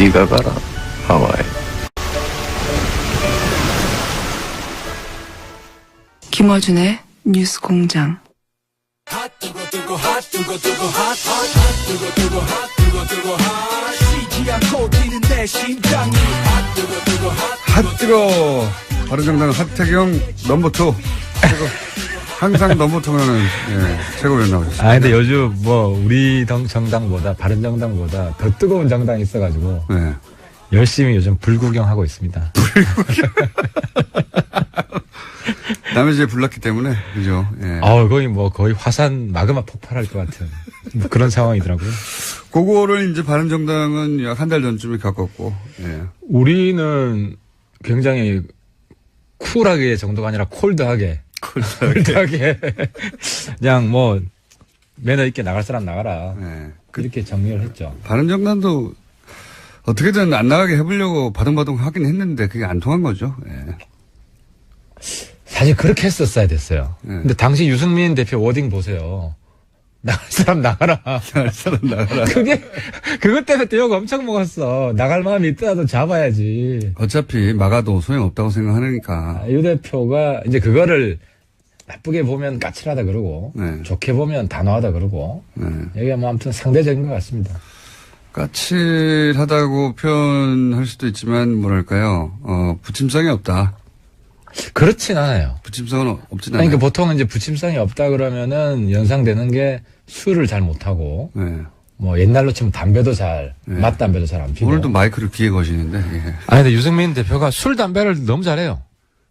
네가 가라 하와이. 김어준의 뉴스 공장. 핫뜨거 바른정당 하태경 넘버2 최고. 항상 넘버2면은 최고위원 나오셨어요. 아 근데 요즘 뭐 우리 정당보다 바른정당보다 더 뜨거운 정당이 있어가지고 네. 열심히 요즘 불구경하고 있습니다. 남의 집에 불났기 때문에 그죠. 예. 거의 화산 마그마 폭발할 것 같은 뭐 그런 상황이더라고요. 그거를 이제 바른정당은 약 한 달 전쯤에 겪었고. 예. 우리는 굉장히 쿨하게 정도가 아니라 콜드하게 그냥 뭐 매너 있게 나갈 사람 나가라. 예. 그렇게 정리를 했죠. 바른정당도 어떻게든 안 나가게 해보려고 바둥바둥 하긴 했는데 그게 안 통한 거죠. 예. 사실 그렇게 했었어야 됐어요. 네. 근데 당시 유승민 대표 워딩 보세요. 나갈 사람 나가라. 나갈 사람 나가라. 그것 때문에 또 욕 엄청 먹었어. 나갈 마음이 있더라도 잡아야지. 어차피 막아도 소용없다고 생각하니까. 유 대표가 이제 그거를 나쁘게 보면 까칠하다 그러고, 네. 좋게 보면 단호하다 그러고, 여기가 뭐 아무튼 상대적인 것 같습니다. 까칠하다고 표현할 수도 있지만, 뭐랄까요, 부침성이 없다. 그렇진 않아요. 부침성은 없진 아니, 않아요. 그러니까 보통 이제 부침성이 없다 그러면은 연상되는 게 술을 잘 못하고, 네. 뭐 옛날로 치면 담배도 네. 맛담배도 잘 안 피고. 오늘도 마이크를 귀에 거시는데, 예. 아니, 근데 유승민 대표가 술, 담배를 너무 잘해요.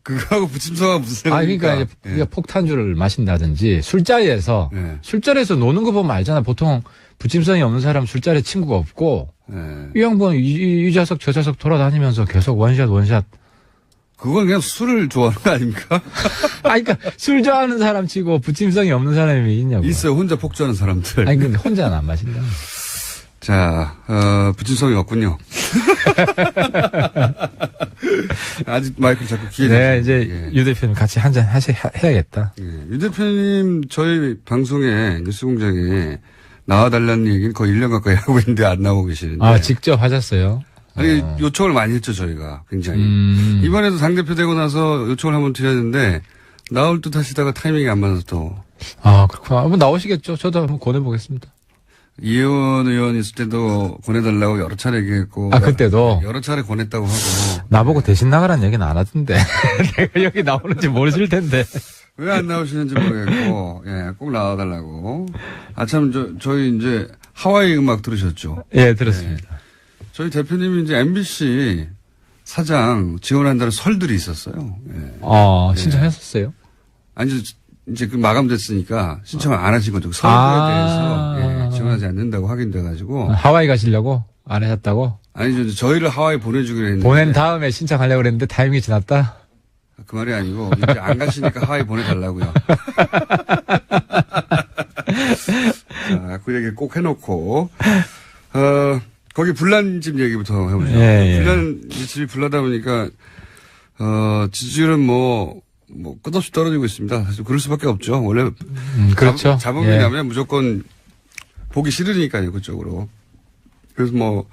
그거하고 부침성하고 무슨 그러니까 상관입니까? 이제 우리가 폭탄주를 마신다든지 술자리에서 예. 술자리에서 노는 거 보면 알잖아. 보통 부침성이 없는 사람 술자리에 친구가 없고 예. 이 양반 이 좌석 저 좌석 돌아다니면서 계속 원샷 그건 그냥 술을 좋아하는 거 아닙니까? 그러니까 술 좋아하는 사람 치고 부침성이 없는 사람이 있냐고. 있어요. 혼자 폭주하는 사람들. 아니 근데 혼자는 안 마신다. 자, 부침성이 없군요. 아직 마이크를 자꾸 귀에. 네, 이제 예. 유 대표님 같이 한잔 해야겠다. 예. 유 대표님 저희 방송에 뉴스공장에 나와달라는 얘기는 거의 1년 가까이 하고 있는데 안 나오고 계시는데. 아, 직접 하셨어요? 아니, 요청을 많이 했죠, 저희가. 굉장히. 이번에도 당대표 되고 나서 요청을 한번 드렸는데, 나올 듯 하시다가 타이밍이 안 맞아서 또. 아, 그렇구나. 한번 나오시겠죠? 저도 한번 권해보겠습니다. 이혜원 의원 있을 때도 권해달라고 여러 차례 얘기했고. 아, 그때도? 여러 차례 권했다고 하고. 나보고 대신 나가라는 얘기는 안 하던데. 내가 여기 나오는지 모르실 텐데. 왜 안 나오시는지 모르겠고, 예, 꼭 나와달라고. 아, 참, 저희 이제 하와이 음악 들으셨죠? 예, 들었습니다. 저희 대표님이 이제 MBC 사장 지원한다는 설들이 있었어요. 예. 신청했었어요? 아니, 이제 그 마감됐으니까 신청을 안 하신 거죠. 설들에 대해서 예, 지원하지 않는다고 확인돼가지고. 하와이 가시려고? 안 하셨다고? 아니죠. 저희를 하와이 보내주기로 했는데. 보낸 다음에 신청하려고 그랬는데 타이밍이 지났다? 그 말이 아니고, 이제 안 가시니까 하와이 보내달라고요. 자, 그 얘기 꼭 해놓고, 거기 불난집 얘기부터 해보죠. 예. 집이 불나다 보니까, 지지율은 끝없이 떨어지고 있습니다. 사실 그럴 수밖에 없죠. 원래. 그렇죠. 자본이 나면 무조건 보기 싫으니까요, 그쪽으로. 그래서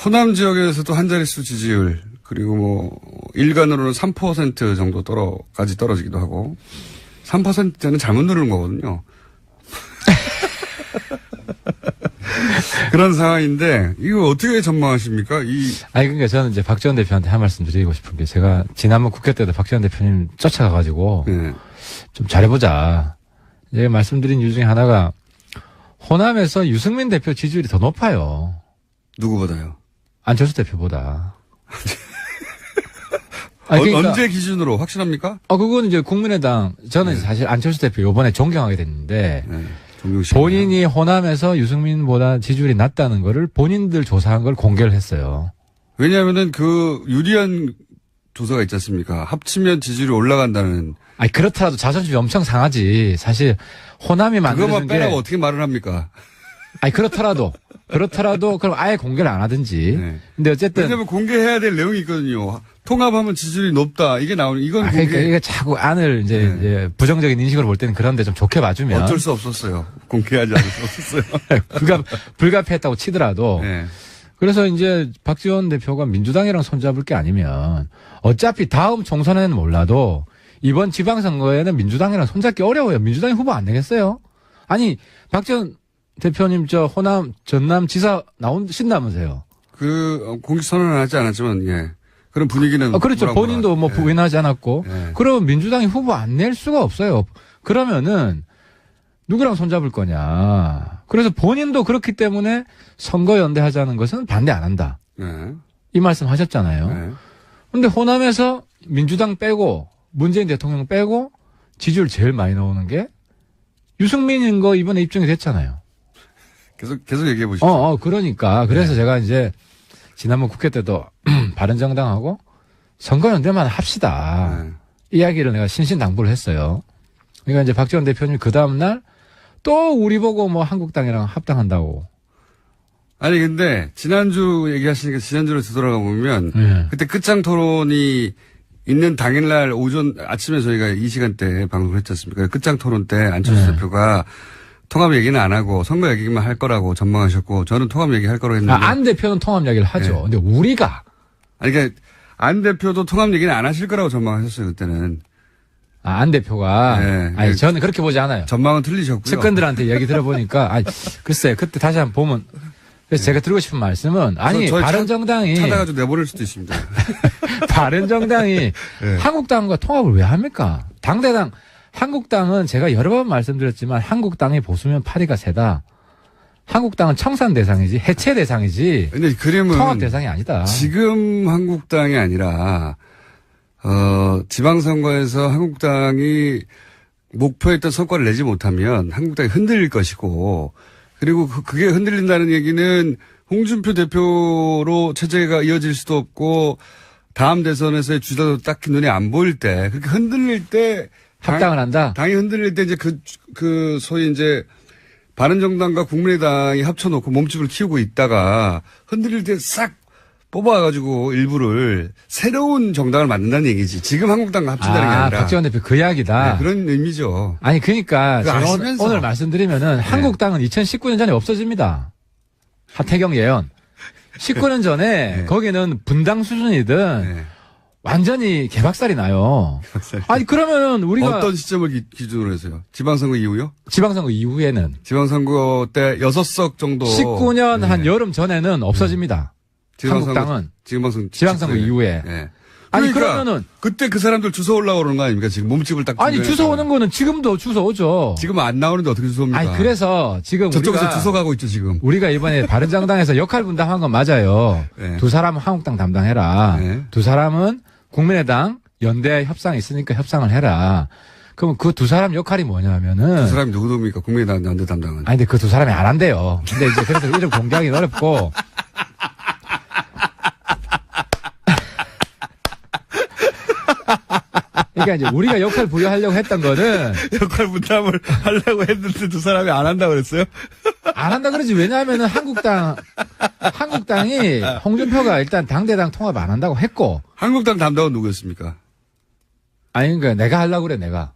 호남 지역에서도 한 자릿수 지지율, 그리고 일간으로는 3% 정도까지 떨어지기도 하고, 3%대는 잘못 누르는 거거든요. 그런 상황인데, 이거 어떻게 전망하십니까? 그러니까 저는 이제 박지원 대표한테 한 말씀 드리고 싶은 게, 제가 지난번 국회 때도 박지원 대표님 쫓아가가지고, 네. 좀 잘해보자. 제가 말씀드린 이유 중에 하나가, 호남에서 유승민 대표 지지율이 더 높아요. 누구보다요? 안철수 대표보다. 그러니까, 언제 기준으로 확실합니까? 그건 이제 국민의당, 저는 사실 안철수 대표 요번에 존경하게 됐는데, 존경심. 본인이 호남에서 유승민보다 지지율이 낮다는 거를 본인들 조사한 걸 공개를 했어요. 왜냐하면은 유리한 조사가 있지 않습니까? 합치면 지지율이 올라간다는. 그렇더라도 자존심이 엄청 상하지. 사실 호남이 만들어준 그것만 게. 빼라고 어떻게 말을 합니까? 그렇더라도 그럼 아예 공개를 안 하든지. 네. 근데 어쨌든. 왜냐면 공개해야 될 내용이 있거든요. 통합하면 지지율이 높다. 이게 나오는, 이건 공개. 그러니까 이게 자꾸 안을 이제 부정적인 인식으로 볼 때는 그런데 좀 좋게 봐주면. 어쩔 수 없었어요. 공개하지 않을 수 없었어요. 불가피했다고 치더라도. 네. 그래서 이제 박지원 대표가 민주당이랑 손잡을 게 아니면 어차피 다음 총선에는 몰라도 이번 지방선거에는 민주당이랑 손잡기 어려워요. 민주당이 후보 안 내겠어요? 아니, 박지원 대표님 저 호남 전남 지사 나오신다면서요. 공식 선언은 하지 않았지만, 예. 그런 분위기는. 그렇죠. 본인도 뭐 부인하지 않았고. 예. 그러면 민주당이 후보 안 낼 수가 없어요. 그러면은 누구랑 손잡을 거냐. 그래서 본인도 그렇기 때문에 선거연대 하자는 것은 반대 안 한다. 예. 이 말씀 하셨잖아요. 예. 근데 호남에서 민주당 빼고 문재인 대통령 빼고 지지율 제일 많이 나오는 게 유승민인 거 이번에 입증이 됐잖아요. 계속 얘기해 보시죠. 그러니까. 그래서 제가 이제 지난번 국회 때도 바른정당하고 선거연대만 합시다. 이야기를 내가 신신당부를 했어요. 그러니까 이제 박지원 대표님이 그 다음날 또 우리 보고 뭐 한국당이랑 합당한다고. 아니, 근데 지난주 얘기하시니까 지난주로 되돌아가 보면 그때 끝장 토론이 있는 당일날 아침에 저희가 이 시간대에 방송을 했지 않습니까? 끝장 토론 때 안철수 대표가 통합 얘기는 안 하고 선거 얘기만 할 거라고 전망하셨고 저는 통합 얘기 할 거라고 했는데. 안 대표는 통합 얘기를 하죠. 네. 근데 우리가. 아니, 그러니까 안 대표도 통합 얘기는 안 하실 거라고 전망하셨어요, 그때는. 안 대표가. 네. 아니, 저는 그렇게 보지 않아요. 전망은 틀리셨고요. 측근들한테 얘기 들어보니까, 글쎄, 그때 다시 한번 보면, 그래서 제가 드리고 싶은 말씀은, 바른정당이. 찾아가지고 내보낼 수도 있습니다. 바른정당이 한국당과 통합을 왜 합니까? 당대당, 한국당은 제가 여러 번 말씀드렸지만, 한국당이 보수면 파리가 세다. 한국당은 청산 대상이지, 해체 대상이지. 근데 그림은. 통합 대상이 아니다. 지금 한국당이 아니라, 지방선거에서 한국당이 목표했던 성과를 내지 못하면 한국당이 흔들릴 것이고, 그리고 그게 흔들린다는 얘기는 홍준표 대표로 체제가 이어질 수도 없고, 다음 대선에서의 주자도 딱히 눈에 안 보일 때, 그렇게 흔들릴 때, 합당을 한다? 당이 흔들릴 때 이제 소위 이제, 바른정당과 국민의당이 합쳐놓고 몸집을 키우고 있다가 흔들릴 때 싹 뽑아가지고 일부를 새로운 정당을 만든다는 얘기지. 지금 한국당과 합친다는 게 아니라. 박지원 대표 그 이야기다. 네, 그런 의미죠. 아니, 그러니까 제가 아시면서. 오늘 말씀드리면은 한국당은 2019년 전에 없어집니다. 하태경 예언. 19년 전에 거기는 분당 수준이든 완전히 개박살이 나요. 아니, 그러면은 우리가. 어떤 시점을 기준으로 해서요? 지방선거 이후요? 지방선거 이후에는. 지방선거 때 6석 정도. 19년 한 여름 전에는 없어집니다. 한국당은. 지방선거 이후에. 아니, 그러니까 그러면은. 그때 그 사람들 주워 올라오는 거 아닙니까? 지금 몸집을 딱. 아니, 주워 오는 거는 지금도 주워 오죠. 지금 안 나오는데 어떻게 주워 옵니까? 아니, 그래서 지금 저쪽에서 주워 가고 있죠, 지금. 우리가 이번에 바른정당에서 역할 분담한 건 맞아요. 두 사람은 한국당 담당해라. 두 사람은 국민의당 연대 협상이 있으니까 협상을 해라. 그럼 그 두 사람 역할이 뭐냐면은. 두 사람이 누구입니까? 국민의당 연대 담당은. 아니, 근데 그 두 사람이 안 한대요. 근데 이제 그래서 이름 공개하기는 어렵고. 그러니까 이제 우리가 역할 부여하려고 했던 거는. 역할 분담을 하려고 했는데 두 사람이 안 한다고 그랬어요? 안 한다 그러지. 왜냐하면은 한국당이 홍준표가 일단 당대당 통합 안 한다고 했고. 한국당 담당은 누구였습니까? 아니, 그러니까 내가 하려고 그래, 내가.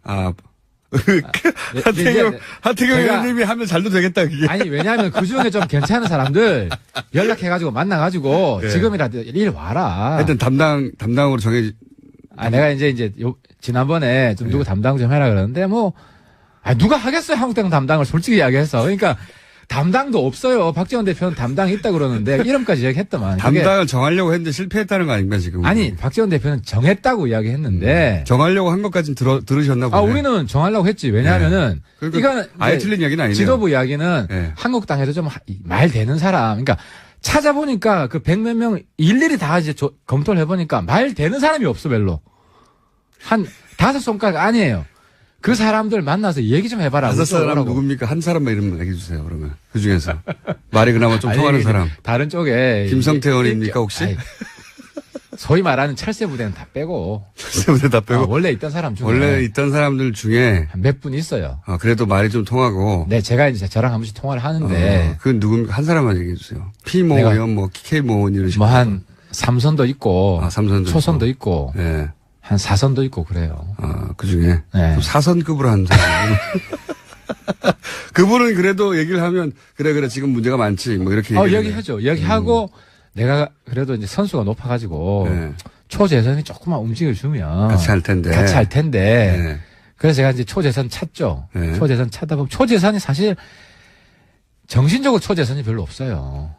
하태경 의원님이 하면 잘도 되겠다, 그게. 아니, 왜냐하면 그 중에 좀 괜찮은 사람들 연락해가지고 만나가지고 지금이라도 일 와라. 하여튼 담당으로 내가 이제 지난번에 좀 누구 담당 좀 해라 그러는데 누가 하겠어요, 한국당 담당을 솔직히 이야기해서. 그러니까 담당도 없어요. 박지원 대표는 담당이 있다 그러는데 이름까지 이야기했더만. 담당을 정하려고 했는데 실패했다는 거 아닙니까, 지금? 아니, 박지원 대표는 정했다고 이야기했는데. 정하려고 한 것까지는 들으셨나 보네. 우리는 정하려고 했지. 왜냐하면은. 이건 아예 틀린 이야기는 아니네요. 지도부 이야기는 한국당에도 좀 말 되는 사람. 그러니까 찾아보니까 그 100몇 명 일일이 다 이제 검토를 해보니까 말 되는 사람이 없어, 별로. 한 5손가락 아니에요. 그 사람들 만나서 얘기 좀 해봐라. 5사람 누굽니까? 한 사람만 이름 얘기해주세요, 그러면. 그 중에서. 말이 그나마 좀 통하는 사람. 다른 쪽에. 김성태 의원입니까, 혹시? 소위 말하는 철새 부대는 다 빼고. 철새 부대 다 빼고? 원래 있던 사람 중에. 원래 있던 사람들 중에. 몇 분 있어요. 그래도 말이 좀 통하고. 네, 제가 이제 저랑 한 번씩 통화를 하는데. 그 누굽니까? 한 사람만 얘기해주세요. P모 의원, K모 의원 이런 식으로. 한 3선도 있고. 3선도 초선도 있고. 네. 한 4선도 있고 그래요. 그 중에. 네. 4선급으로 한 사람. 그분은 그래도 얘기를 하면, 그래, 지금 문제가 많지. 뭐 이렇게. 얘기하죠. 얘기하고, 내가 그래도 이제 선수가 높아가지고 네. 초재선이 조금만 움직여주면 같이 할 텐데. 네. 그래서 제가 이제 초재선 찾죠. 네. 초재선 찾다 보면 초재선이 사실 정신적으로 초재선이 별로 없어요.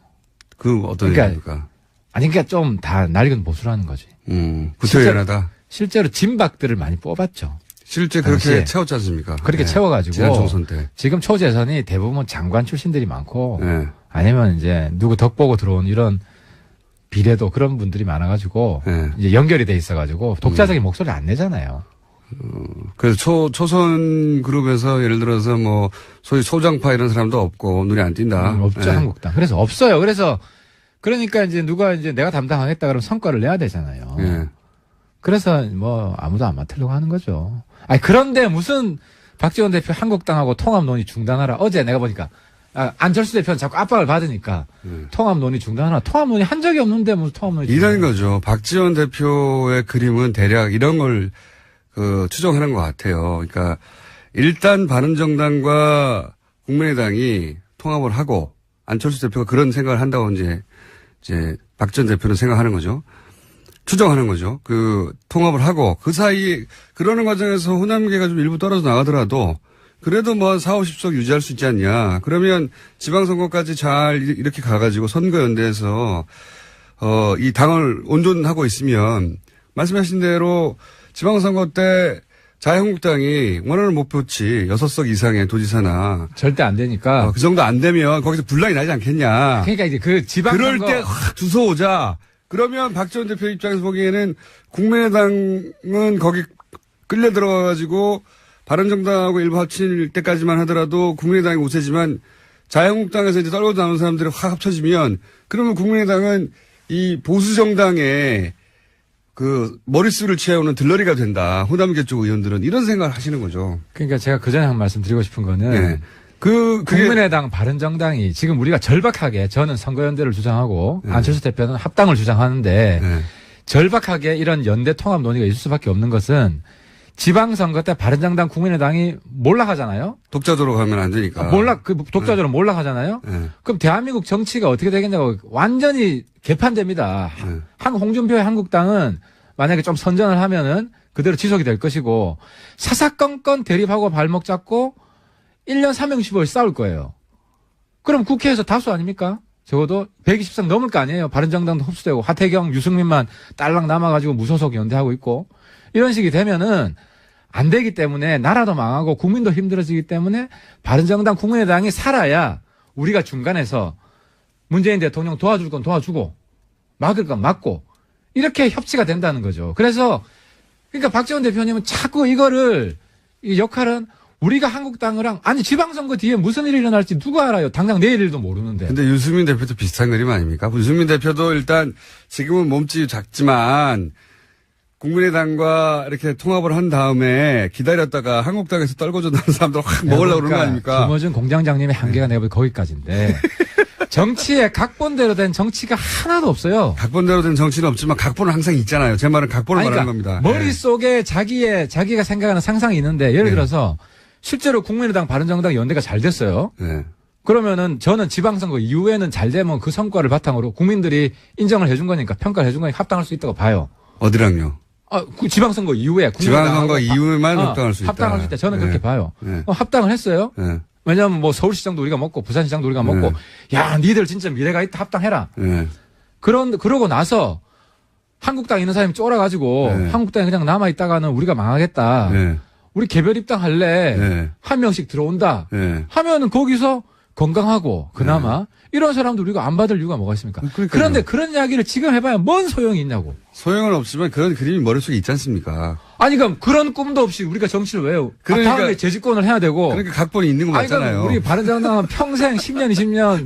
그 어떤 얘기입니까? 아니 그러니까 좀 다 낡은 보수라는 거지. 구태연하다. 실제로 진박들을 많이 뽑았죠. 실제 그렇게 당시에. 채웠지 않습니까? 그렇게 채워가지고 지난 총선 때. 지금 초재선이 대부분 장관 출신들이 많고 네. 아니면 이제 누구 덕 보고 들어온 이런 비례도 그런 분들이 많아가지고 네. 이제 연결이 돼 있어가지고 독자적인 목소리를 안 내잖아요. 그래서 초선 그룹에서 예를 들어서 뭐 소위 소장파 이런 사람도 없고 눈에 안 띈다. 없죠 네. 한국당. 그래서 없어요. 그래서 그러니까 이제 누가 이제 내가 담당하겠다 그러면 성과를 내야 되잖아요. 네. 그래서 뭐 아무도 안 맡으려고 하는 거죠. 아니 그런데 무슨 박지원 대표 한국당하고 통합 논의 중단하라. 어제 내가 보니까 안철수 대표는 자꾸 압박을 받으니까 통합 논의 중단하라. 통합 논의 한 적이 없는데 무슨 통합 논의 이런 거죠. 박지원 대표의 그림은 대략 이런 걸 추정하는 것 같아요. 그러니까 일단 바른정당과 국민의당이 통합을 하고 안철수 대표가 그런 생각을 한다고 이제 박지원 대표는 생각하는 거죠. 추정하는 거죠. 통합을 하고 그 사이에 그러는 과정에서 호남계가 좀 일부 떨어져 나가더라도 그래도 뭐 4, 50석 유지할 수 있지 않냐. 그러면 지방선거까지 잘 이렇게 가가지고 선거연대에서 이 당을 온전하고 있으면 말씀하신 대로 지방선거 때 자유한국당이 원하는 목표치 6석 이상의 도지사나 절대 안 되니까 그 정도 안 되면 거기서 분란이 나지 않겠냐. 그러니까 이제 그 지방선거 그럴 때 확 주워오자. 그러면 박지원 대표 입장에서 보기에는 국민의당은 거기 끌려 들어가가지고 바른정당하고 일부 합칠 때까지만 하더라도 국민의당이 우세지만 자유한국당에서 이제 떨고 나오는 사람들이 확 합쳐지면 그러면 국민의당은 이 보수정당의 머릿수를 채우는 들러리가 된다. 호남계 쪽 의원들은 이런 생각을 하시는 거죠. 그러니까 제가 그 전에 한 말씀 드리고 싶은 거는 네. 국민의당 바른정당이 지금 우리가 절박하게 저는 선거연대를 주장하고 네. 안철수 대표는 합당을 주장하는데 네. 절박하게 이런 연대 통합 논의가 있을 수밖에 없는 것은 지방선거 때 바른정당 국민의당이 몰락하잖아요. 독자적으로 가면 안 되니까. 독자적으로 몰락하잖아요. 네. 그럼 대한민국 정치가 어떻게 되겠냐고 완전히 개판됩니다. 네. 홍준표의 한국당은 만약에 좀 선전을 하면은 그대로 지속이 될 것이고 사사건건 대립하고 발목 잡고 1년 3형15일 싸울 거예요. 그럼 국회에서 다수 아닙니까? 적어도 120석 넘을 거 아니에요. 바른정당도 흡수되고 하태경, 유승민만 딸랑 남아가지고 무소속 연대하고 있고 이런 식이 되면은 안 되기 때문에 나라도 망하고 국민도 힘들어지기 때문에 바른정당 국민의당이 살아야 우리가 중간에서 문재인 대통령 도와줄 건 도와주고 막을 건 막고 이렇게 협치가 된다는 거죠. 그래서 그러니까 박지원 대표님은 자꾸 이 역할은 우리가 한국당이랑 아니 지방선거 뒤에 무슨 일이 일어날지 누가 알아요. 당장 내일 일도 모르는데. 근데 유승민 대표도 비슷한 그림 아닙니까? 유승민 대표도 일단 지금은 몸집이 작지만 국민의당과 이렇게 통합을 한 다음에 기다렸다가 한국당에서 떨궈져 나는 사람들 확 먹으려고 그러는 거 아닙니까? 김어준 공장장님의 한계가 내가 보기 거기까지인데 정치에 각본대로 된 정치가 하나도 없어요. 각본대로 된 정치는 없지만 각본은 항상 있잖아요. 제 말은 각본을 그러니까 말하는 겁니다. 머릿속에 자기가 생각하는 상상이 있는데 예를 들어서 실제로 국민의당 바른정당 연대가 잘 됐어요. 네. 그러면은 저는 지방선거 이후에는 잘 되면 그 성과를 바탕으로 국민들이 인정을 해준 거니까 평가를 해준 거니까 합당할 수 있다고 봐요. 어디랑요? 그 지방선거 이후에. 지방선거 이후에만 합당할 수 있다. 합당할 수 있다. 저는 네. 그렇게 봐요. 네. 합당을 했어요. 네. 왜냐하면 뭐 서울시장도 우리가 먹고 부산시장도 우리가 먹고 야 니들 진짜 미래가 있다 합당해라. 네. 그러고 나서 한국당 있는 사람이 쫄아가지고 네. 한국당에 그냥 남아있다가는 우리가 망하겠다. 네. 우리 개별 입당할래. 네. 한 명씩 들어온다. 네. 하면은 거기서 건강하고 그나마 이런 사람들 우리가 안 받을 이유가 뭐가 있습니까? 그러니까요. 그런데 그런 이야기를 지금 해봐야 뭔 소용이 있냐고. 소용은 없지만 그런 그림이 머릿속에 있지 않습니까? 아니 그럼 그런 꿈도 없이 우리가 정치를 왜 해요? 그러니까- 다음에 재집권을 해야 되고. 그러니까 각본이 있는 거 아니 그럼 맞잖아요. 우리 바른정당은 평생 10년 20년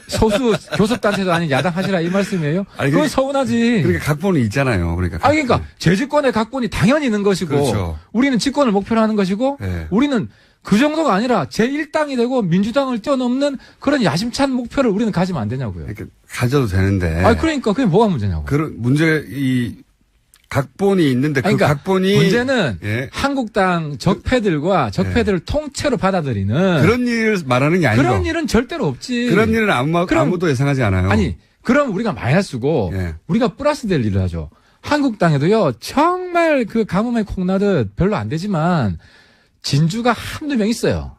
소수 교섭단체도 아닌 야당 하시라 이 말씀이에요? 아니, 그건 그러니까- 서운하지. 그러니까 각본이 있잖아요. 그러니까. 아니 그러니까 재집권의 각본이 당연히 있는 것이고 그렇죠. 우리는 집권을 목표로 하는 것이고 네. 우리는 그 정도가 아니라 제1당이 되고 민주당을 뛰어넘는 그런 야심찬 목표를 우리는 가지면 안 되냐고요. 그러니까 가져도 되는데. 아니 그러니까 그게 뭐가 문제냐고. 그런 이 각본이 있는데 그 아니, 그러니까 각본이 문제는 예. 한국당 적폐들과 적폐들을 통째로 받아들이는 그런 일을 말하는 게 아니고 그런 일은 절대로 없지. 그런 일은 그럼- 아무도 예상하지 않아요. 아니 그럼 우리가 마이너스고 예. 우리가 플러스 될 일을 하죠. 한국당에도요, 정말 그 가뭄에 콩나듯 별로 안 되지만 진주가 한두 명 있어요.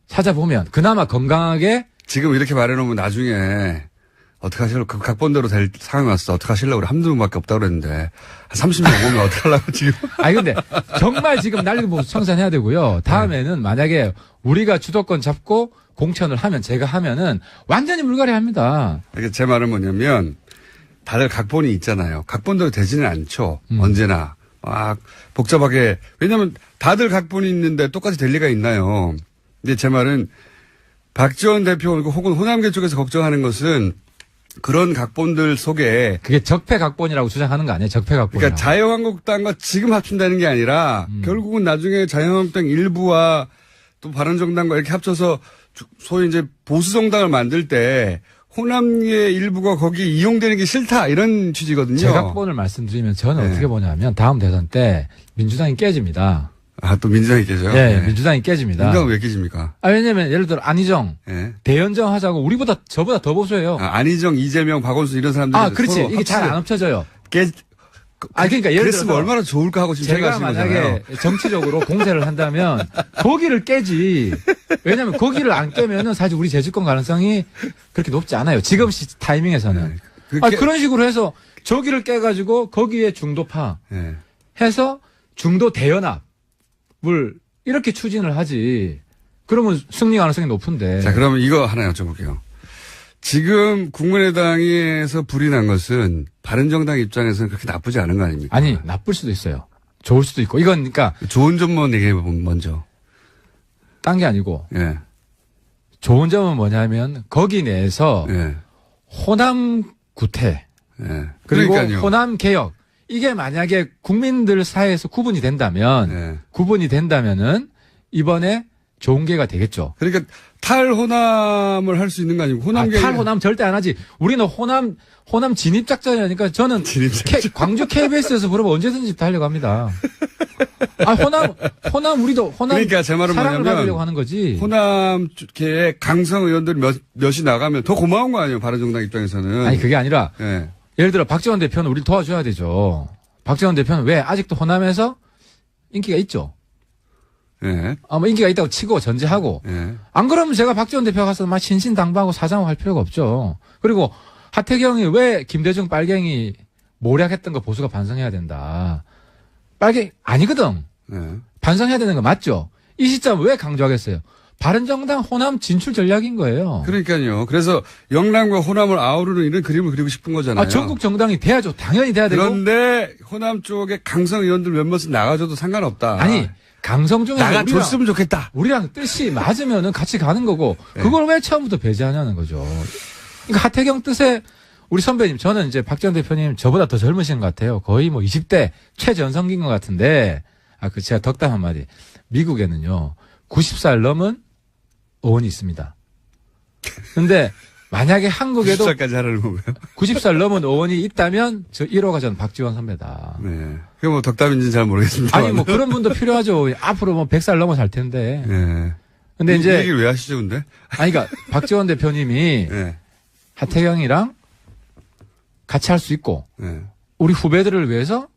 찾아보면. 그나마 건강하게. 지금 이렇게 말해놓으면 나중에 어떡하실려고, 그 각본대로 될 상황이 왔어. 어떡하실려고 우리 한두 명밖에 없다고 그랬는데, 한 30명 오면 어떡하려고 지금. 아니, 근데 정말 지금 난리보수 청산해야 되고요. 다음에는 만약에 우리가 주도권 잡고 공천을 하면, 제가 하면은 완전히 물갈이 합니다. 그러니까 제 말은 뭐냐면, 다들 각본이 있잖아요. 각본대로 되지는 않죠. 언제나. 막 복잡하게. 왜냐면 다들 각본이 있는데 똑같이 될 리가 있나요. 근데 제 말은 박지원 대표 혹은 호남계 쪽에서 걱정하는 것은 그런 각본들 속에 그게 적폐 각본이라고 주장하는 거 아니에요? 적폐 각본. 그러니까 자유한국당과 지금 합친다는 게 아니라 결국은 나중에 자유한국당 일부와 또 바른정당과 이렇게 합쳐서 소위 이제 보수정당을 만들 때 호남의 일부가 거기에 이용되는 게 싫다 이런 취지거든요. 제 각본을 말씀드리면 저는 어떻게 보냐면 다음 대선 때 민주당이 깨집니다. 아, 또 민주당이 깨져요? 네, 민주당이 깨집니다. 민주당은 왜 깨집니까? 아, 왜냐면 예를 들어 안희정, 네. 대연정 하자고 저보다 더 보수해요. 안희정, 이재명, 박원순 이런 사람들이 그렇지. 이게 잘 안 합쳐져요. 그러니까 예를 들어서 그랬으면 얼마나 좋을까 하고 지금 제가 생각하시는 만약에 거잖아요. 정치적으로 공세를 한다면 거기를 깨지. 왜냐면 거기를 안 깨면은 사실 우리 재주권 가능성이 그렇게 높지 않아요. 지금 타이밍에서는. 그런 식으로 해서 저기를 깨가지고 거기에 중도파 네. 해서 중도 대연합을 이렇게 추진을 하지. 그러면 승리 가능성이 높은데. 자, 그러면 이거 하나 여쭤볼게요. 지금 국민의당에서 불이 난 것은 바른정당 입장에서는 그렇게 나쁘지 않은 거 아닙니까? 아니, 나쁠 수도 있어요. 좋을 수도 있고. 이건 그러니까 좋은 점만 얘기해보면 먼저. 딴 게 아니고. 예. 좋은 점은 뭐냐면 거기 내에서 예. 호남 구태 예. 그리고 그러니까요. 호남 개혁 이게 만약에 국민들 사이에서 구분이 된다면 예. 구분이 된다면은 이번에 좋은 기회가 되겠죠. 그러니까 탈호남을 할 수 있는 거 아니고 호남계 탈호남 절대 안 하지. 우리는 호남 진입 작전이니까 저는 광주 KBS에서 그러면 언제든지 달려갑니다. 호남 우리도 호남 그러니까 제 말은 사랑을 뭐냐면 받으려고 하는 거지. 호남계의 강성 의원들이 몇이 나가면 더 고마운 거 아니에요, 바른정당 입장에서는. 아니 그게 아니라 예. 예를 들어 박지원 대표는 우리를 도와줘야 되죠. 박지원 대표는 왜 아직도 호남에서 인기가 있죠. 예. 뭐 인기가 있다고 치고 전제하고. 예. 안 그러면 제가 박지원 대표 가서 막 신신당부하고 사장할 필요가 없죠. 그리고 하태경이 왜 김대중 빨갱이 모략했던 거 보수가 반성해야 된다. 빨갱이 아니거든. 예. 반성해야 되는 거 맞죠? 이 시점 왜 강조하겠어요? 바른정당 호남 진출 전략인 거예요. 그러니까요. 그래서 영남과 호남을 아우르는 이런 그림을 그리고 싶은 거잖아요. 전국 정당이 돼야죠. 당연히 돼야 되고. 그런데 호남 쪽에 강성 의원들 몇몇은 나가줘도 상관없다. 아니 강성 중에서 나가줬으면 좋겠다. 우리랑 뜻이 맞으면은 같이 가는 거고 그걸 왜 처음부터 배제하냐는 거죠. 그러니까 하태경 뜻에 우리 선배님 저는 이제 박지원 대표님 저보다 더 젊으신 것 같아요. 거의 뭐 20대 최전성기인 것 같은데 제가 덕담 한마디. 미국에는요 90살 넘은 의원이 있습니다. 근데 만약에 한국에도 90살까지 하라는 건가요? 90살 넘은 의원이 있다면 저 1호가 전 박지원 선배다. 네. 그게 뭐 덕담인지는 잘 모르겠습니다. 아니 뭐 그런 분도 필요하죠. 앞으로 뭐 100살 넘어 살 텐데. 네. 근데 이제 얘기를 왜 하시죠, 근데? 아니 그러니까 박지원 대표님이 네. 하태경이랑 같이 할 수 있고 네. 우리 후배들을 위해서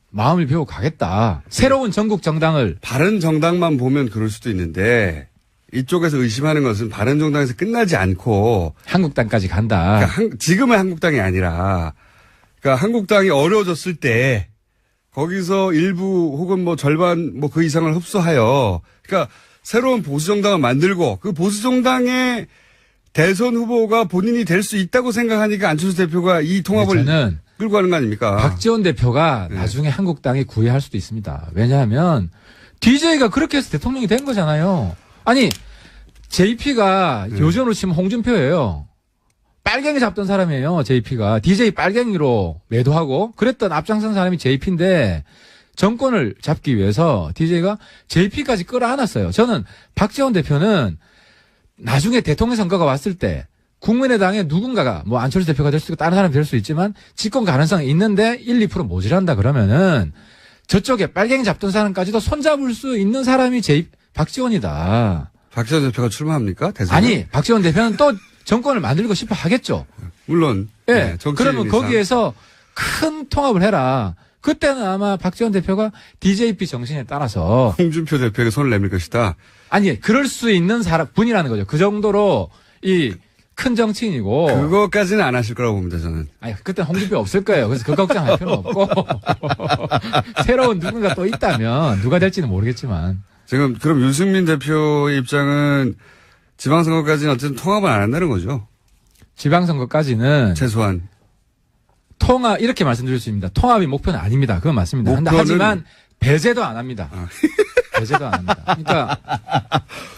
마음을 비우고 가겠다. 새로운 전국 정당을 바른 정당만 보면 그럴 수도 있는데 이쪽에서 의심하는 것은 바른 정당에서 끝나지 않고 한국당까지 간다. 그러니까 지금의 한국당이 아니라 그러니까 한국당이 어려워졌을 때 거기서 일부 혹은 뭐 절반 뭐 그 이상을 흡수하여 그러니까 새로운 보수 정당을 만들고 그 보수 정당의 대선 후보가 본인이 될 수 있다고 생각하니까 안철수 대표가 이 통합을 저는 끌고 가는 거 아닙니까? 박지원 대표가 나중에 한국당이 구애할 수도 있습니다. 왜냐하면 DJ가 그렇게 해서 대통령이 된 거잖아요. 아니 JP가 요즘으로 치면 홍준표예요. 빨갱이 잡던 사람이에요. JP가. DJ 빨갱이로 매도하고 그랬던 앞장선 사람이 JP인데 정권을 잡기 위해서 DJ가 JP까지 끌어안았어요. 저는 박지원 대표는 나중에 대통령 선거가 왔을 때 국민의당의 누군가가 뭐 안철수 대표가 될 수 있고 다른 사람이 될 수 있지만 집권 가능성이 있는데 1, 2% 모자란다 그러면은 저쪽에 빨갱이 잡던 사람까지도 손잡을 수 있는 사람이 박지원이다. 박지원 대표가 출마합니까? 대선에? 아니 박지원 대표는 또 정권을 만들고 싶어 하겠죠. 물론. 예. 네, 그러면 이상. 거기에서 큰 통합을 해라. 그때는 아마 박지원 대표가 DJP 정신에 따라서 홍준표 대표에게 손을 내밀 것이다. 아니 그럴 수 있는 분이라는 거죠. 그 정도로 이 큰 정치인이고 그거까지는 안 하실 거라고 봅니다, 저는. 아니 그때 홍준표 없을 거예요. 그래서 그 걱정할 필요는 없고 새로운 누군가 또 있다면 누가 될지는 모르겠지만 지금 그럼 유승민 대표의 입장은 지방선거까지는 어쨌든 통합을 안 한다는 거죠. 지방선거까지는 최소한. 통합 이렇게 말씀드릴 수 있습니다. 통합이 목표는 아닙니다. 그건 맞습니다. 목표는- 하지만 배제도 안 합니다. 배제도 안 합니다. 그러니까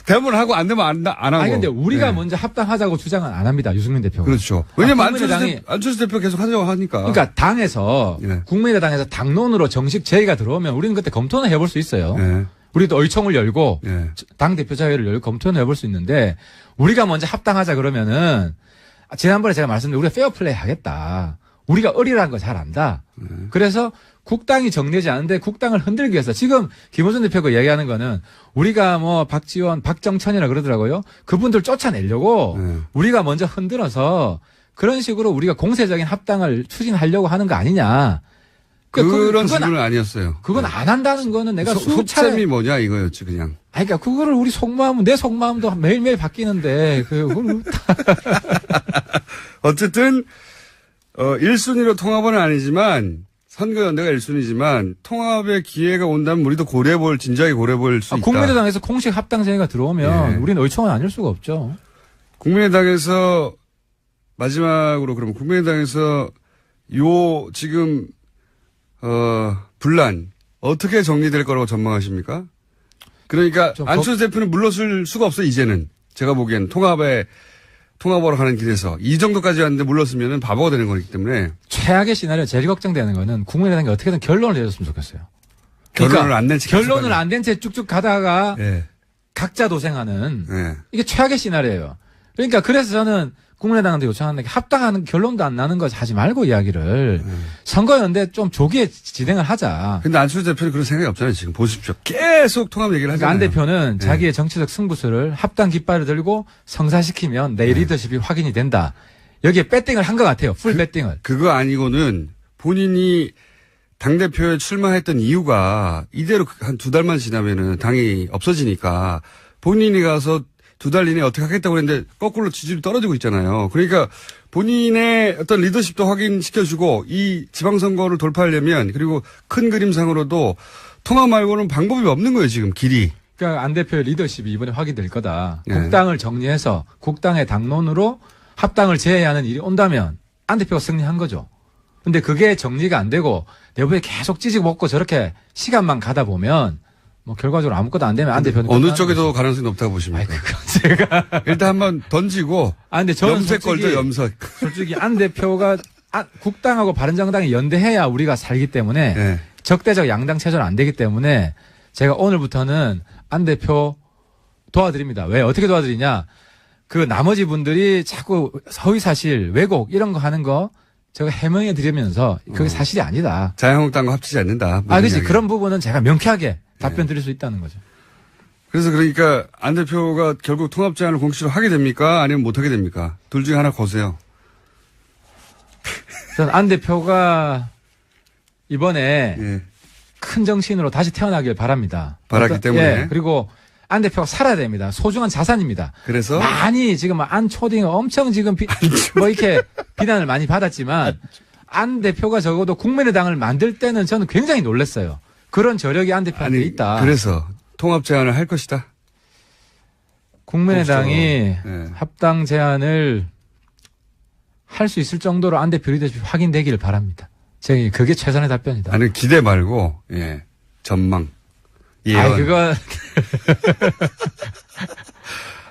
되면 하고 안 되면 안 하고. 아니 근데 우리가 네. 먼저 합당하자고 주장은 안 합니다. 유승민 대표가. 그렇죠. 왜냐면 국민의당이- 안철수 대표 계속 하자고 하니까. 그러니까 당에서 예. 국민의당에서 당론으로 정식 제의가 들어오면 우리는 그때 검토는 해볼 수 있어요. 네. 우리도 의총을 열고 네. 당 대표자회를 열고 검토는 해볼 수 있는데 우리가 먼저 합당하자 그러면은 지난번에 제가 말씀드린 우리가 페어플레이 하겠다. 우리가 의리라는 거 잘 안다. 그래서 국당이 정리되지 않은데 국당을 흔들기 위해서 지금 김호준 대표가 얘기하는 거는 우리가 뭐 박지원, 박정천이라 그러더라고요. 그분들 쫓아내려고 우리가 먼저 흔들어서 그런 식으로 우리가 공세적인 합당을 추진하려고 하는 거 아니냐. 그런 그건 질문은 아니었어요. 그건 안 한다는 거는 내가 수차례 속셈이 뭐냐 이거였지 그냥. 아니, 그러니까 그거를 우리 속마음은 내 속마음도 매일매일 바뀌는데 그걸 어쨌든 1순위로 통합은 아니지만 선거연대가 1순위지만 통합의 기회가 온다면 우리도 진지하게 고려해볼 수 있다. 국민의당에서 공식 합당 제의가 들어오면 예. 우리는 의총은 아닐 수가 없죠. 국민의당에서 마지막으로 그러면 국민의당에서 요 지금 분란 어떻게 정리될 거라고 전망하십니까? 그러니까 안철수 대표는 물러설 수가 없어 이제는 제가 보기엔 통합으로 가는 길에서 이 정도까지 왔는데 물렀으면 바보가 되는 거기 때문에 최악의 시나리오 제일 걱정되는 거는 국민의당이 어떻게든 결론을 내줬으면 좋겠어요. 결론을 안 낸 채 결론을 안 된 채 쭉쭉 가다가 네. 각자 도생하는 네. 이게 최악의 시나리오예요. 그러니까 그래서 저는 국민의당한테 요청하는 게 합당하는 결론도 안 나는 거 하지 말고 이야기를 선거연대 좀 조기에 진행을 하자. 근데 안철수 대표는 그런 생각이 없잖아요. 지금 보십시오. 계속 통합 얘기를 그러니까 하잖아요. 안 대표는 네. 자기의 정치적 승부수를 합당 깃발을 들고 성사시키면 내 리더십이 확인이 된다. 여기에 배팅을 한 것 같아요. 풀 배팅을. 그거 아니고는 본인이 당대표에 출마했던 이유가 이대로 한 2달만 지나면은 당이 없어지니까 본인이 가서 2달 이내에 어떻게 하겠다고 했는데 거꾸로 지지율이 떨어지고 있잖아요. 그러니까 본인의 어떤 리더십도 확인시켜주고 이 지방선거를 돌파하려면 그리고 큰 그림상으로도 통합 말고는 방법이 없는 거예요, 지금 길이. 그러니까 안 대표의 리더십이 이번에 확인될 거다. 네. 국당을 정리해서 국당의 당론으로 합당을 제외하는 일이 온다면 안 대표가 승리한 거죠. 근데 그게 정리가 안 되고 내부에 계속 찌직 먹고 저렇게 시간만 가다 보면 뭐 결과적으로 아무것도 안 되면 안 대표는 어느 쪽에 더 가능성이 높다고 보십니까? 아니 그건 제가 일단 한번 던지고 근데 저는 염색 솔직히, 걸죠, 염색. 솔직히 안 대표가 국당하고 바른정당이 연대해야 우리가 살기 때문에 네. 적대적 양당 체제는 안 되기 때문에 제가 오늘부터는 안 대표 도와드립니다. 왜 어떻게 도와드리냐? 그 나머지 분들이 자꾸 허위사실, 왜곡 이런 거 하는 거 제가 해명해 드리면서 그게 사실이 아니다. 자유한국당과 합치지 않는다. 그렇지. 이야기. 그런 부분은 제가 명쾌하게 답변 드릴 수 있다는 거죠. 그래서 그러니까 안 대표가 결국 통합 제안을 공식으로 하게 됩니까? 아니면 못 하게 됩니까? 둘 중에 하나 거세요. 저는 안 대표가 이번에 예. 큰 정치인으로 다시 태어나길 바랍니다. 바랐기 때문에. 예, 그리고 안 대표가 살아야 됩니다. 소중한 자산입니다. 그래서 많이 지금 안 초딩 엄청 지금 뭐 이렇게 비난을 많이 받았지만 안 대표가 적어도 국민의당을 만들 때는 저는 굉장히 놀랐어요. 그런 저력이 안 대표한테 있다. 그래서 통합 제안을 할 것이다. 국민의당이 네. 합당 제안을 할 수 있을 정도로 안 대표 리더십이 확인되기를 바랍니다. 제가 그게 최선의 답변이다. 아니 기대 말고 전망. 예언. 그거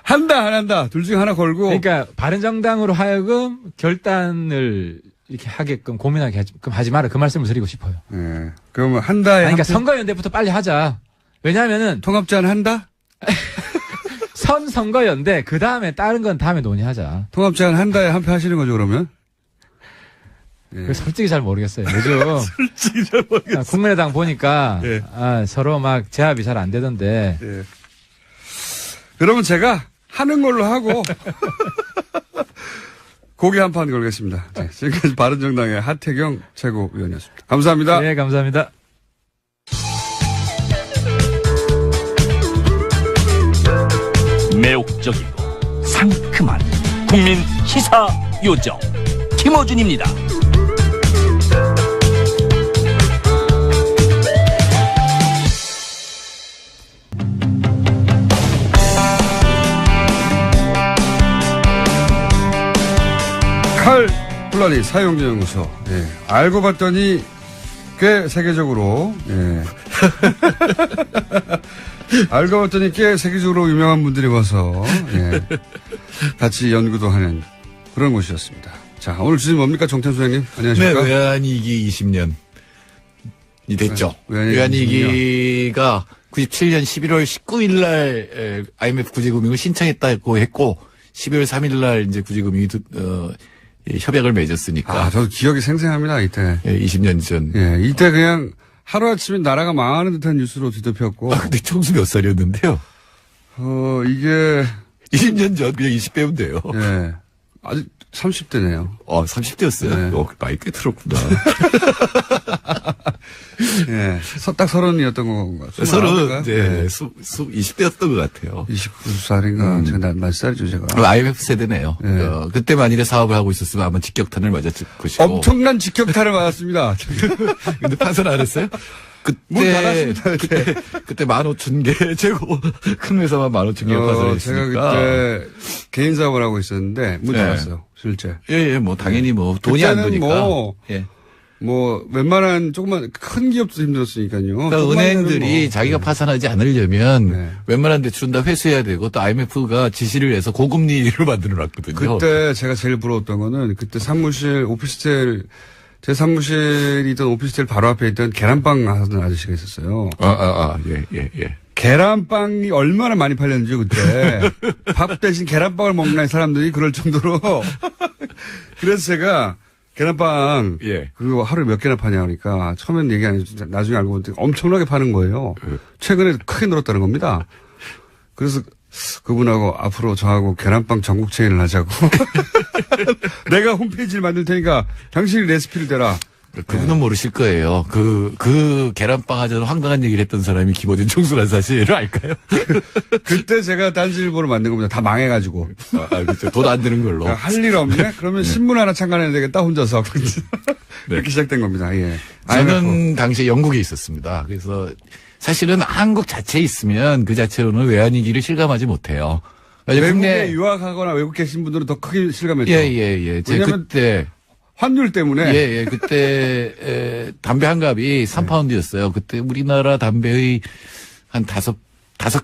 한다 안 한다 둘 중에 하나 걸고. 그러니까 바른정당으로 하여금 결단을 이렇게 하게끔 고민하게 하지 마라. 그 말씀을 드리고 싶어요. 예. 그러면 한다에. 그러니까 선거연대부터 빨리 하자. 왜냐하면은 통합 제안 한다? 선거연대 그 다음에 다른 건 다음에 논의하자. 통합 제안 한다에 한 표 하시는 거죠 그러면? 예. 솔직히 잘 모르겠어요. 요즘 솔직히 잘 모르겠어요. 국민의당 보니까 예. 서로 막 제압이 잘 안 되던데. 예. 그러면 제가 하는 걸로 하고 고기 한 판 걸겠습니다. 네, 지금까지 바른정당의 하태경 최고위원이었습니다. 감사합니다. 네, 감사합니다. 매혹적이고 상큼한 국민 시사 요정 김어준입니다. 칼 플라니 사용연구소. 예. 알고 봤더니 꽤 세계적으로 예. 알고 봤더니 꽤 세계적으로 유명한 분들이 와서 예. 같이 연구도 하는 그런 곳이었습니다. 자, 오늘 주제 뭡니까? 정태수 소장님 안녕하십니까? 네, 외환위기 20년이 됐죠. 외환위기가 97년 11월 19일 날 IMF 구제금융을 신청했다고 했고 12월 3일 날 이제 구제금융이 협약을 맺었으니까. 아, 저도 기억이 생생합니다, 이때. 예, 20년 전. 예, 이때 그냥 하루아침에 나라가 망하는 듯한 뉴스로 뒤덮였고. 아, 근데 총수 몇 살이었는데요? 이게. 20년 전 그냥 20대면 돼요. 예. 아직 30대네요. 30대였어요? 네. 나이 꽤 들었구나. 예. 딱 30이었던 건가? 30, 네. 20대였던 것 같아요. 29살인가? 제가 몇 살이죠, 제가. IMF 세대네요. 네. 그때 만일에 사업을 하고 있었으면 아마 직격탄을 맞았을 것이고. 엄청난 직격탄을 맞았습니다. 근데 판사는 안 했어요? 문 닫았습니다. 그때 15,000개 최고 큰 회사만 15,000개 파산을 했으니까. 제가 그때 개인 사업을 하고 있었는데 문 닫았어요. 실제. 예, 뭐 당연히 뭐 돈이 안 도니까. 뭐 웬만한 조그만 큰 기업도 힘들었으니까요. 그러니까 은행들이 자기가 파산하지 않으려면 네. 웬만한 대출은 다 회수해야 되고 또 IMF가 지시를 해서 고금리를 만들어 놨거든요. 그때 제가 제일 부러웠던 거는 그때 사무실 오피스텔 제 사무실이던 오피스텔 바로 앞에 있던 계란빵 하던 아저씨가 있었어요. 예. 계란빵이 얼마나 많이 팔렸는지 그때 밥 대신 계란빵을 먹는 사람들이 그럴 정도로 그래서 제가 계란빵 그거 하루에 몇 개나 파냐 그러니까 처음엔 얘기 안 해도 나중에 알고 보니까 엄청나게 파는 거예요. 최근에 크게 늘었다는 겁니다. 그래서 그분하고 앞으로 저하고 계란빵 전국 체인을 하자고. 내가 홈페이지를 만들 테니까 당신이 레시피를 대라. 그분은 모르실 거예요. 그 계란빵 하자는 황당한 얘기를 했던 사람이 김어준 총수란 사실을 알까요? 그때 제가 딴지일보를 만든 겁니다. 다 망해가지고. 그렇죠. 돈 안 드는 걸로. 할 일 없네? 그러면 신문 하나 창간해야 되겠다, 혼자서. 이렇게 시작된 겁니다. 예. 저는 당시에 영국에 있었습니다. 그래서 사실은 한국 자체에 있으면 그 자체로는 외환위기를 실감하지 못해요. 외국에 유학하거나 외국 계신 분들은 더 크게 실감했죠. 예. 제가 그때. 환율 때문에. 그때, 담배 한 갑이 3파운드였어요. 그때 우리나라 담배의 한 다섯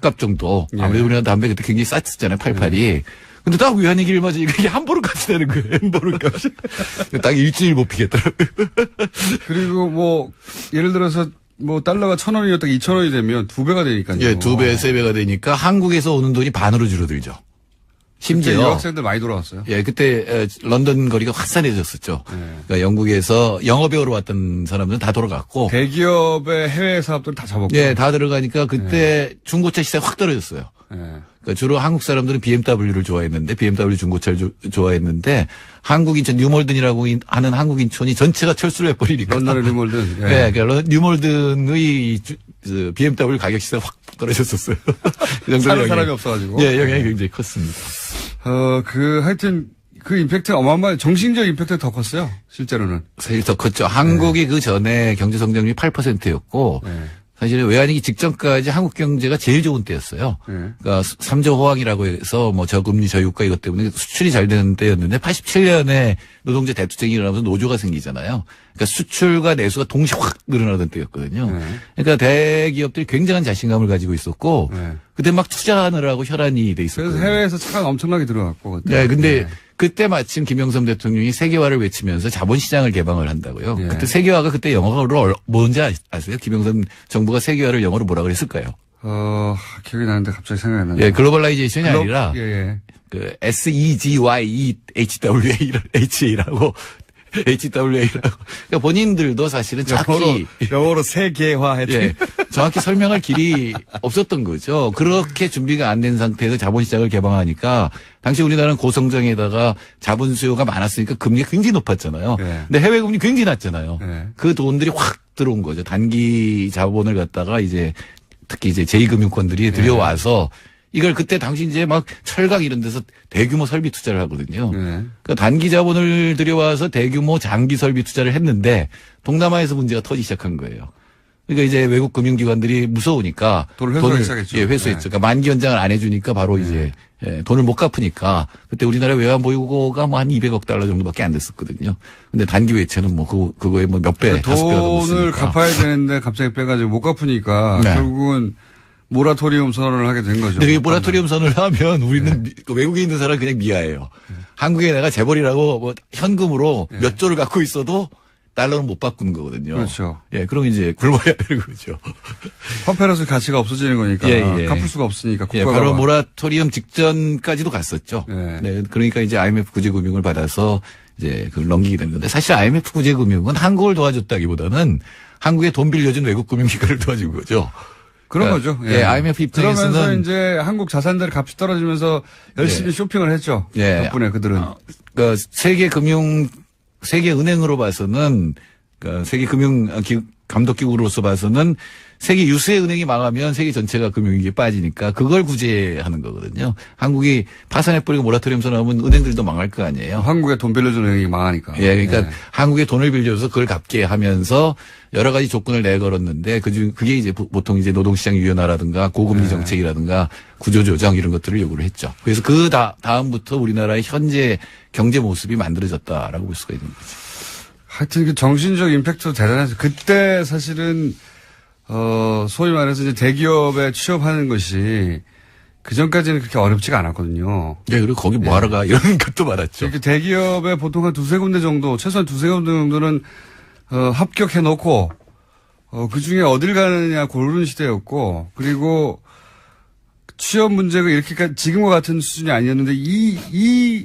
갑 정도. 아무래도 우리나라 담배 그때 굉장히 쌌었잖아요. 88이. 근데 딱 외환위기를 맞으니까 이게 함부로 값이 되는 거예요. 함부로 값이. 딱 일주일 못 피겠더라고요. 그리고 뭐, 예를 들어서 뭐 달러가 1,000원이었다가 2,000원이 되면 2배가 되니까요. 예, 2배, 3배가 되니까 한국에서 오는 돈이 반으로 줄어들죠. 심지어 유학생들 많이 돌아왔어요. 예, 그때 런던 거리가 화산해졌었죠. 그러니까 영국에서 영어 배우러 왔던 사람들은 다 돌아갔고 대기업의 해외 사업들은 다 접었고. 예, 다 들어가니까 그때 중고차 시세 확 떨어졌어요. 그러니까 주로 한국 사람들은 BMW를 좋아했는데 BMW 중고차를 좋아했는데 한국 인천 뉴몰든이라고 하는 한국 인천이 전체가 철수를 해버리니까. 런던의 뉴몰든. 네, 그러니까 뉴몰든의 BMW 가격 시세가 확 떨어졌었어요. 그 사는 사람이 없어가지고. 예, 영향이 굉장히 컸습니다. 하여튼 그 임팩트가 어마어마한 정신적 임팩트가 더 컸어요. 실제로는. 사실 더 컸죠. 한국이 그 전에 경제 성장률이 8%였고 사실 외환위기 직전까지 한국 경제가 제일 좋은 때였어요. 그러니까 3조 호황이라고 해서 뭐 저금리 저유가 이것 때문에 수출이 잘 되는 때였는데 87년에 노동자 대투쟁이 일어나면서 노조가 생기잖아요. 그러니까 수출과 내수가 동시에 확 늘어나던 때였거든요. 그러니까 대기업들이 굉장한 자신감을 가지고 있었고 그때 막 투자하느라고 혈안이 돼 있었거든요. 그래서 해외에서 차가 엄청나게 들어갔고. 그때. 네, 근데 그때 마침 김영삼 대통령이 세계화를 외치면서 자본시장을 개방을 한다고요. 그때 세계화가 그때 영어로 뭔지 아세요? 김영삼 정부가 세계화를 영어로 뭐라 그랬을까요? 기억이 나는데 갑자기 생각이 안 나네요. 예, 글로벌라이제이션이 아니라 예. 그 SEGYEHWA라고 HWA라고. 그러니까 본인들도 사실은 정확히 영어로 세계화했죠. 예, 정확히 설명할 길이 없었던 거죠. 그렇게 준비가 안 된 상태에서 자본시장을 개방하니까 당시 우리나라는 고성장에다가 자본 수요가 많았으니까 금리가 굉장히 높았잖아요. 네. 근데 해외 금리 굉장히 낮잖아요. 네. 그 돈들이 확 들어온 거죠. 단기 자본을 갖다가 이제 특히 이제 제2금융권들이 들여와서 이걸 그때 당시 이제 막 철강 이런 데서 대규모 설비 투자를 하거든요. 그러니까 단기 자본을 들여와서 대규모 장기 설비 투자를 했는데 동남아에서 문제가 터지기 시작한 거예요. 그러니까 이제 외국 금융기관들이 무서우니까 돈을 회수하기 시작했죠. 예, 회수했죠. 그러니까 만기 연장을 안 해주니까 바로 이제 돈을 못 갚으니까 그때 우리나라 외환 보유고가 뭐 한 200억 달러 정도밖에 안 됐었거든요. 근데 단기 외채는 뭐 그거에 뭐 몇 배, 다섯 배가 넘었으니까. 돈을 갚아야 되는데 갑자기 빼가지고 못 갚으니까 네. 결국은 모라토리움 선언을 하게 된 거죠. 근데 이 모라토리움 선언을 하면 우리는 외국에 있는 사람 그냥 미아예요. 한국에 내가 재벌이라고 뭐 현금으로 몇 조를 갖고 있어도 달러는 못 바꾸는 거거든요. 그렇죠. 예, 그럼 이제 굶어야 되는 거죠. 화폐로서 가치가 없어지는 거니까 예. 갚을 수가 없으니까 예, 국가가 바로 모라토리움 직전까지도 갔었죠. 네. 네, 그러니까 이제 IMF 구제금융을 받아서 이제 그걸 넘기게 된 건데 사실 IMF 구제금융은 한국을 도와줬다기보다는 한국에 돈 빌려준 외국 금융기관을 도와준 거죠. 그런 그러니까, 거죠. 예, IMF 입장에서는 그러면서 이제 한국 자산들 값이 떨어지면서 열심히 쇼핑을 했죠. 예. 덕분에 그들은. 그러니까 세계은행으로 봐서는, 그러니까 세계금융감독기구로서 봐서는 세계 유수의 은행이 망하면 세계 전체가 금융위기에 빠지니까 그걸 구제하는 거거든요. 한국이 파산해버리고 모라토리움 선언하면 은행들도 망할 거 아니에요. 한국에 돈 빌려주는 은행이 망하니까. 예, 그러니까 한국에 돈을 빌려줘서 그걸 갚게 하면서 여러 가지 조건을 내걸었는데 그게 이제 보통 이제 노동시장 유연화라든가 고금리 정책이라든가 구조조정 이런 것들을 요구를 했죠. 그래서 그 다음부터 우리나라의 현재 경제 모습이 만들어졌다라고 볼 수가 있는 거죠. 하여튼 그 정신적 임팩트도 대단해서 그때 사실은 소위 말해서 이제 대기업에 취업하는 것이 그 전까지는 그렇게 어렵지가 않았거든요. 예, 그리고 거기 뭐 하러 가 이런 것도 많았죠. 이렇게 대기업에 보통 한 두세 군데 정도, 최소한 두세 군데 정도는 합격해 놓고 그 중에 어딜 가느냐 고르는 시대였고, 그리고 취업 문제가 이렇게까지 지금과 같은 수준이 아니었는데 이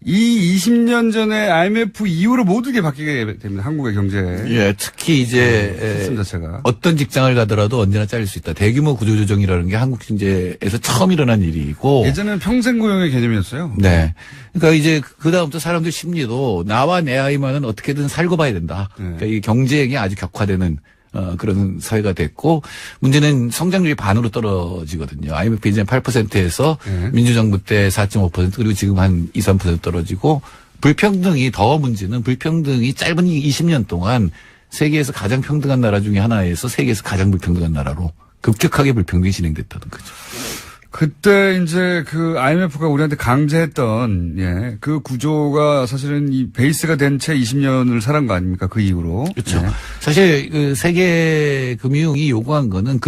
20년 전에 IMF 이후로 모든 게 바뀌게 됩니다. 한국의 경제. 예, 특히 이제 시스템 자체가. 어떤 직장을 가더라도 언제나 잘릴 수 있다. 대규모 구조조정이라는 게 한국 경제에서 처음 일어난 일이고. 예전에는 평생 고용의 개념이었어요. 네. 그러니까 이제 그 다음부터 사람들 심리도 나와 내 아이만은 어떻게든 살고 봐야 된다. 그러니까 이 경쟁이 아주 격화되는 그런 사회가 됐고, 문제는 성장률이 반으로 떨어지거든요. IMF 이제 8%에서 민주정부 때 4.5% 그리고 지금 한 2, 3% 떨어지고, 문제는 불평등이 짧은 20년 동안 세계에서 가장 평등한 나라 중에 하나에서 세계에서 가장 불평등한 나라로 급격하게 불평등이 진행됐다는 거죠. 그때 이제 그 IMF가 우리한테 강제했던 그 구조가 사실은 이 베이스가 된 채 20년을 살은 거 아닙니까? 그 이후로. 그렇죠. 사실 그 세계 금융이 요구한 거는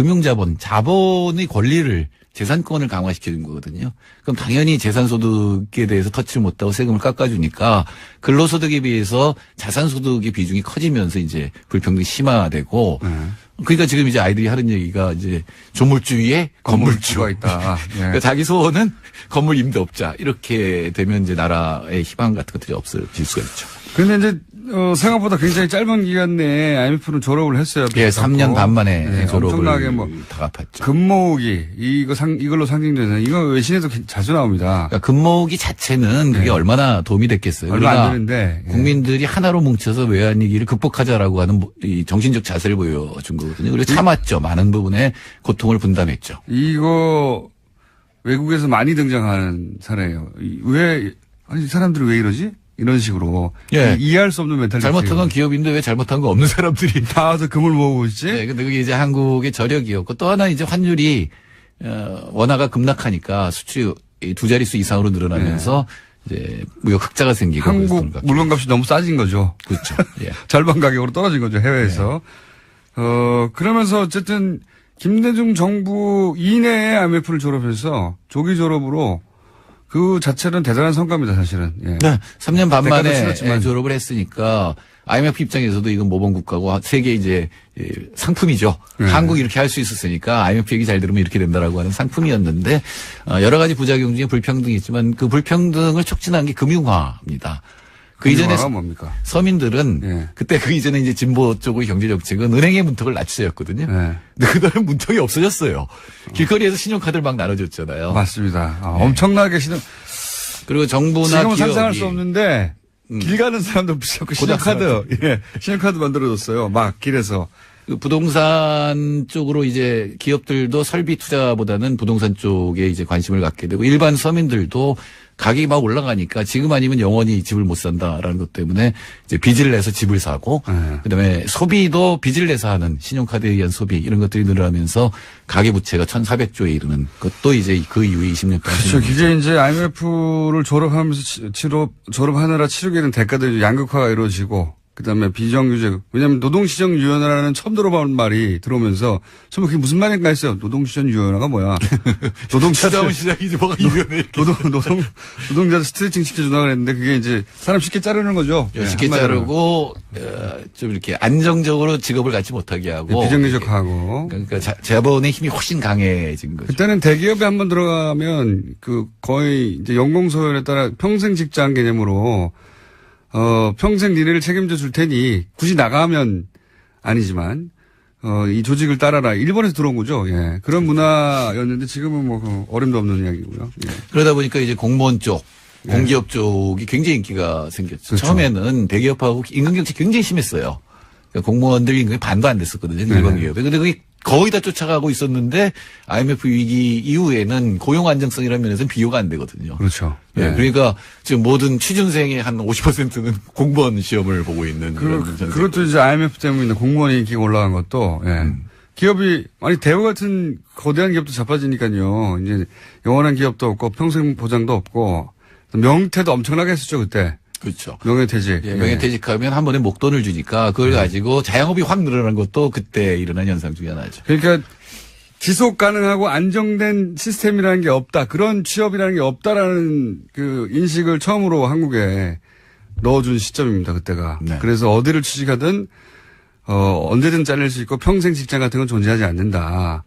자본의 권리를 재산권을 강화시켜준 거거든요. 그럼 당연히 재산소득에 대해서 터치를 못하고 세금을 깎아주니까 근로소득에 비해서 자산소득의 비중이 커지면서 이제 불평등이 심화되고 그러니까 지금 이제 아이들이 하는 얘기가 이제 조물주 위에 건물주가 있다. 그러니까 자기 소원은 건물 임대업자 이렇게 되면 이제 나라의 희망 같은 것들이 없어질 수가 있죠. 그런데 이제 생각보다 굉장히 짧은 기간 내에 IMF는 졸업을 했어요. 예, 3년 반 만에 졸업을 엄청나게 뭐 다 갚았죠. 금모으기 이걸로 상징되는 이거 외신에도 자주 나옵니다. 그러니까 금모으기 자체는 그게 얼마나 도움이 됐겠어요. 얼마 안 되는데 국민들이 하나로 뭉쳐서 외환위기를 극복하자라고 하는 이 정신적 자세를 보여준 거거든요. 그리고 참았죠. 많은 부분의 고통을 분담했죠. 이거 외국에서 많이 등장하는 사례예요. 이 사람들이 왜 이러지? 이런 식으로 이해할 수 없는 멘탈리티. 잘못한 건 기업인데 왜 잘못한 거 없는 사람들이 나와서 금을 모으고 있지? 네, 근데 그게 이제 한국의 저력이었고 또 하나 이제 환율이 원화가 급락하니까 수출 두 자릿수 이상으로 늘어나면서 이제 무역 흑자가 생기고 한국 물건값이 너무 싸진 거죠. 그렇죠. 예. 절반 가격으로 떨어진 거죠 해외에서. 그러면서 어쨌든 김대중 정부 이내에 IMF를 졸업해서 조기 졸업으로. 그 자체는 대단한 성과입니다, 사실은. 예. 네. 3년 반 만에 졸업을 했으니까 IMF 입장에서도 이건 모범국가고 세계 이제 상품이죠. 한국이 이렇게 할 수 있었으니까 IMF 얘기 잘 들으면 이렇게 된다라고 하는 상품이었는데 여러 가지 부작용 중에 불평등이 있지만 그 불평등을 촉진한 게 금융화입니다. 그 이전에 뭡니까? 서민들은 예. 그때 그 이전에 이제 진보 쪽의 경제 정책은 은행의 문턱을 낮추자였거든요. 네. 근데 그다음에 문턱이 없어졌어요. 길거리에서 신용카드를 막 나눠줬잖아요. 맞습니다. 엄청나게 그리고 정부나 지금은 기업이 상상할 수 없는데 길 가는 사람도 자꾸 신용카드, 신용카드 만들어줬어요. 막 길에서. 그 부동산 쪽으로 이제 기업들도 설비 투자보다는 부동산 쪽에 이제 관심을 갖게 되고 일반 서민들도 가격이 막 올라가니까 지금 아니면 영원히 집을 못 산다라는 것 때문에 이제 빚을 내서 집을 사고 그다음에 소비도 빚을 내서 하는 신용카드에 의한 소비 이런 것들이 늘어나면서 가계부채가 1,400조에 이르는 것도 이제 그 이후에 20년 동안. 그렇죠. 이게 이제 IMF를 졸업하느라 치르게 되는 대가들이 양극화가 이루어지고 그다음에 비정규직. 왜냐하면 노동시장 유연화라는 처음 들어본 말이 들어오면서 처음에 그게 무슨 말인가 했어요. 노동시장 유연화가 뭐야? 찾아온 시장이지 뭐가 유연해. 노동자들 스트레칭 시켜주나 그랬는데 그게 이제 사람 쉽게 자르는 거죠. 쉽게 자르고 좀 이렇게 안정적으로 직업을 갖지 못하게 하고 비정규직하고. 그러니까 자본의 힘이 훨씬 강해진 거죠. 그때는 대기업에 한번 들어가면 그 거의 이제 연공서열에 따라 평생 직장 개념으로 평생 니네를 책임져 줄 테니 굳이 나가면 아니지만 이 조직을 따라라. 일본에서 들어온 거죠. 예. 그런 문화였는데 지금은 뭐 어림도 없는 이야기고요. 예. 그러다 보니까 이제 공무원 쪽, 공기업 쪽이 굉장히 인기가 생겼죠. 그렇죠. 처음에는 대기업하고 임금 경쟁이 굉장히 심했어요. 그러니까 공무원들 임금이 반도 안 됐었거든요. 일반 기업에. 근데 그게 거의 다 쫓아가고 있었는데 IMF 위기 이후에는 고용 안정성이라는 면에서는 비교가 안 되거든요. 그렇죠. 네. 그러니까 지금 모든 취준생의 한 50%는 공무원 시험을 보고 있는 그것도 이제 IMF 때문에 공무원 인기가 올라간 것도 기업이 아니 대우 같은 거대한 기업도 자빠지니까요. 이제 영원한 기업도 없고 평생 보장도 없고 명퇴도 엄청나게 했었죠 그때. 그렇죠. 명예퇴직. 예, 명예퇴직하면 한 번에 목돈을 주니까 그걸 가지고 자영업이 확 늘어난 것도 그때 일어난 현상 중에 하나죠. 그러니까 지속 가능하고 안정된 시스템이라는 게 없다. 그런 취업이라는 게 없다라는 그 인식을 처음으로 한국에 넣어준 시점입니다. 그때가. 네. 그래서 어디를 취직하든 언제든 잘릴 수 있고 평생 직장 같은 건 존재하지 않는다.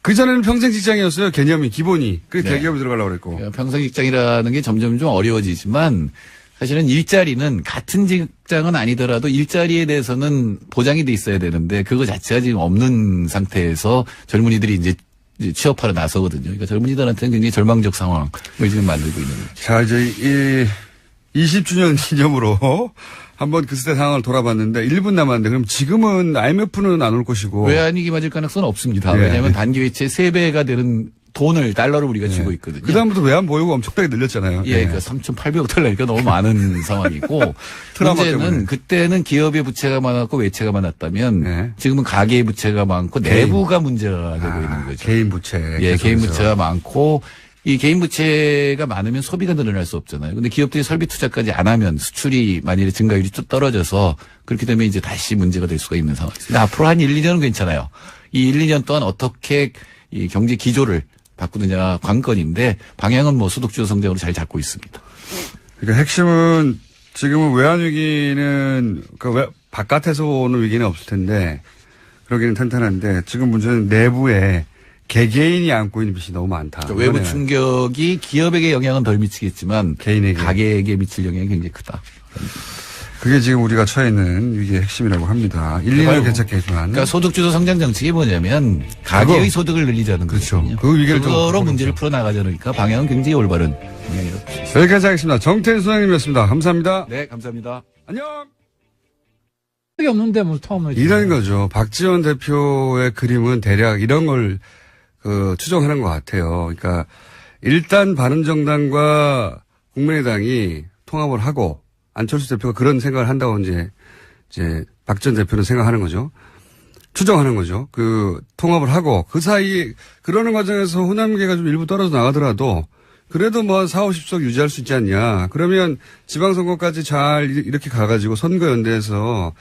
그전에는 평생 직장이었어요. 개념이 기본이. 그래서 대기업에 들어가려고 그랬고. 그러니까 평생 직장이라는 게 점점 좀 어려워지지만 사실은 일자리는 같은 직장은 아니더라도 일자리에 대해서는 보장이 돼 있어야 되는데 그거 자체가 지금 없는 상태에서 젊은이들이 이제 취업하러 나서거든요. 그러니까 젊은이들한테는 굉장히 절망적 상황을 지금 만들고 있는 거죠. 자, 이제 20주년 기념으로 한번 그 시대 상황을 돌아봤는데 1분 남았는데 그럼 지금은 IMF는 안 올 것이고. 외환위기 맞을 가능성은 없습니다. 왜냐하면 단기 외채 3배가 되는 달러를 우리가 쥐고 있거든요. 그다음부터 외환 보유가 엄청나게 늘렸잖아요. 예, 그러니까 3,800억 달러니까 너무 많은 상황이고 문제는 그때는 기업의 부채가 많았고 외채가 많았다면 지금은 가계의 부채가 많고 내부가 문제가 되고 있는 거죠. 개인 부채. 예, 개인 부채가 많고 이 개인 부채가 많으면 소비가 늘어날 수 없잖아요. 근데 기업들이 설비 투자까지 안 하면 수출이 만일에 증가율이 좀 떨어져서 그렇게 되면 이제 다시 문제가 될 수가 있는 상황입니다. 앞으로 한 1, 2년은 괜찮아요. 이 1, 2년 동안 어떻게 이 경제 기조를 바꾸느냐 관건인데 방향은 뭐 소득주도 성장으로 잘 잡고 있습니다. 그러니까 핵심은 지금은 외환 위기는 바깥에서 오는 위기는 없을 텐데 그러기는 탄탄한데 지금 문제는 내부에 개개인이 안고 있는 빚이 너무 많다. 그러니까 외부 충격이 기업에게 영향은 덜 미치겠지만 개인에게 가계에게 미칠 영향이 굉장히 크다. 그게 지금 우리가 처해 있는 위기의 핵심이라고 합니다. 1, 2년 괜찮겠지만. 그러니까 소득주도 성장 정책이 뭐냐면 가계의 소득을 늘리자는 그렇죠. 거거든요. 그 위기를 그거로 문제를 풀어나가자니까 방향은 굉장히 올바른 방향이라고. 여기까지 하겠습니다. 정태인 소장님이었습니다. 감사합니다. 네, 감사합니다. 안녕. 그게 없는데 뭐 처음에 이런 거죠. 박지원 대표의 그림은 대략 이런 걸 추정하는 것 같아요. 그러니까 일단 바른정당과 국민의당이 통합을 하고 안철수 대표가 그런 생각을 한다고 이제 박 전 대표는 생각하는 거죠. 추정하는 거죠. 통합을 하고 그 사이에 그러는 과정에서 호남계가 좀 일부 떨어져 나가더라도 그래도 뭐 4, 50석 유지할 수 있지 않냐. 그러면 지방선거까지 잘 이렇게 가가지고 선거연대에서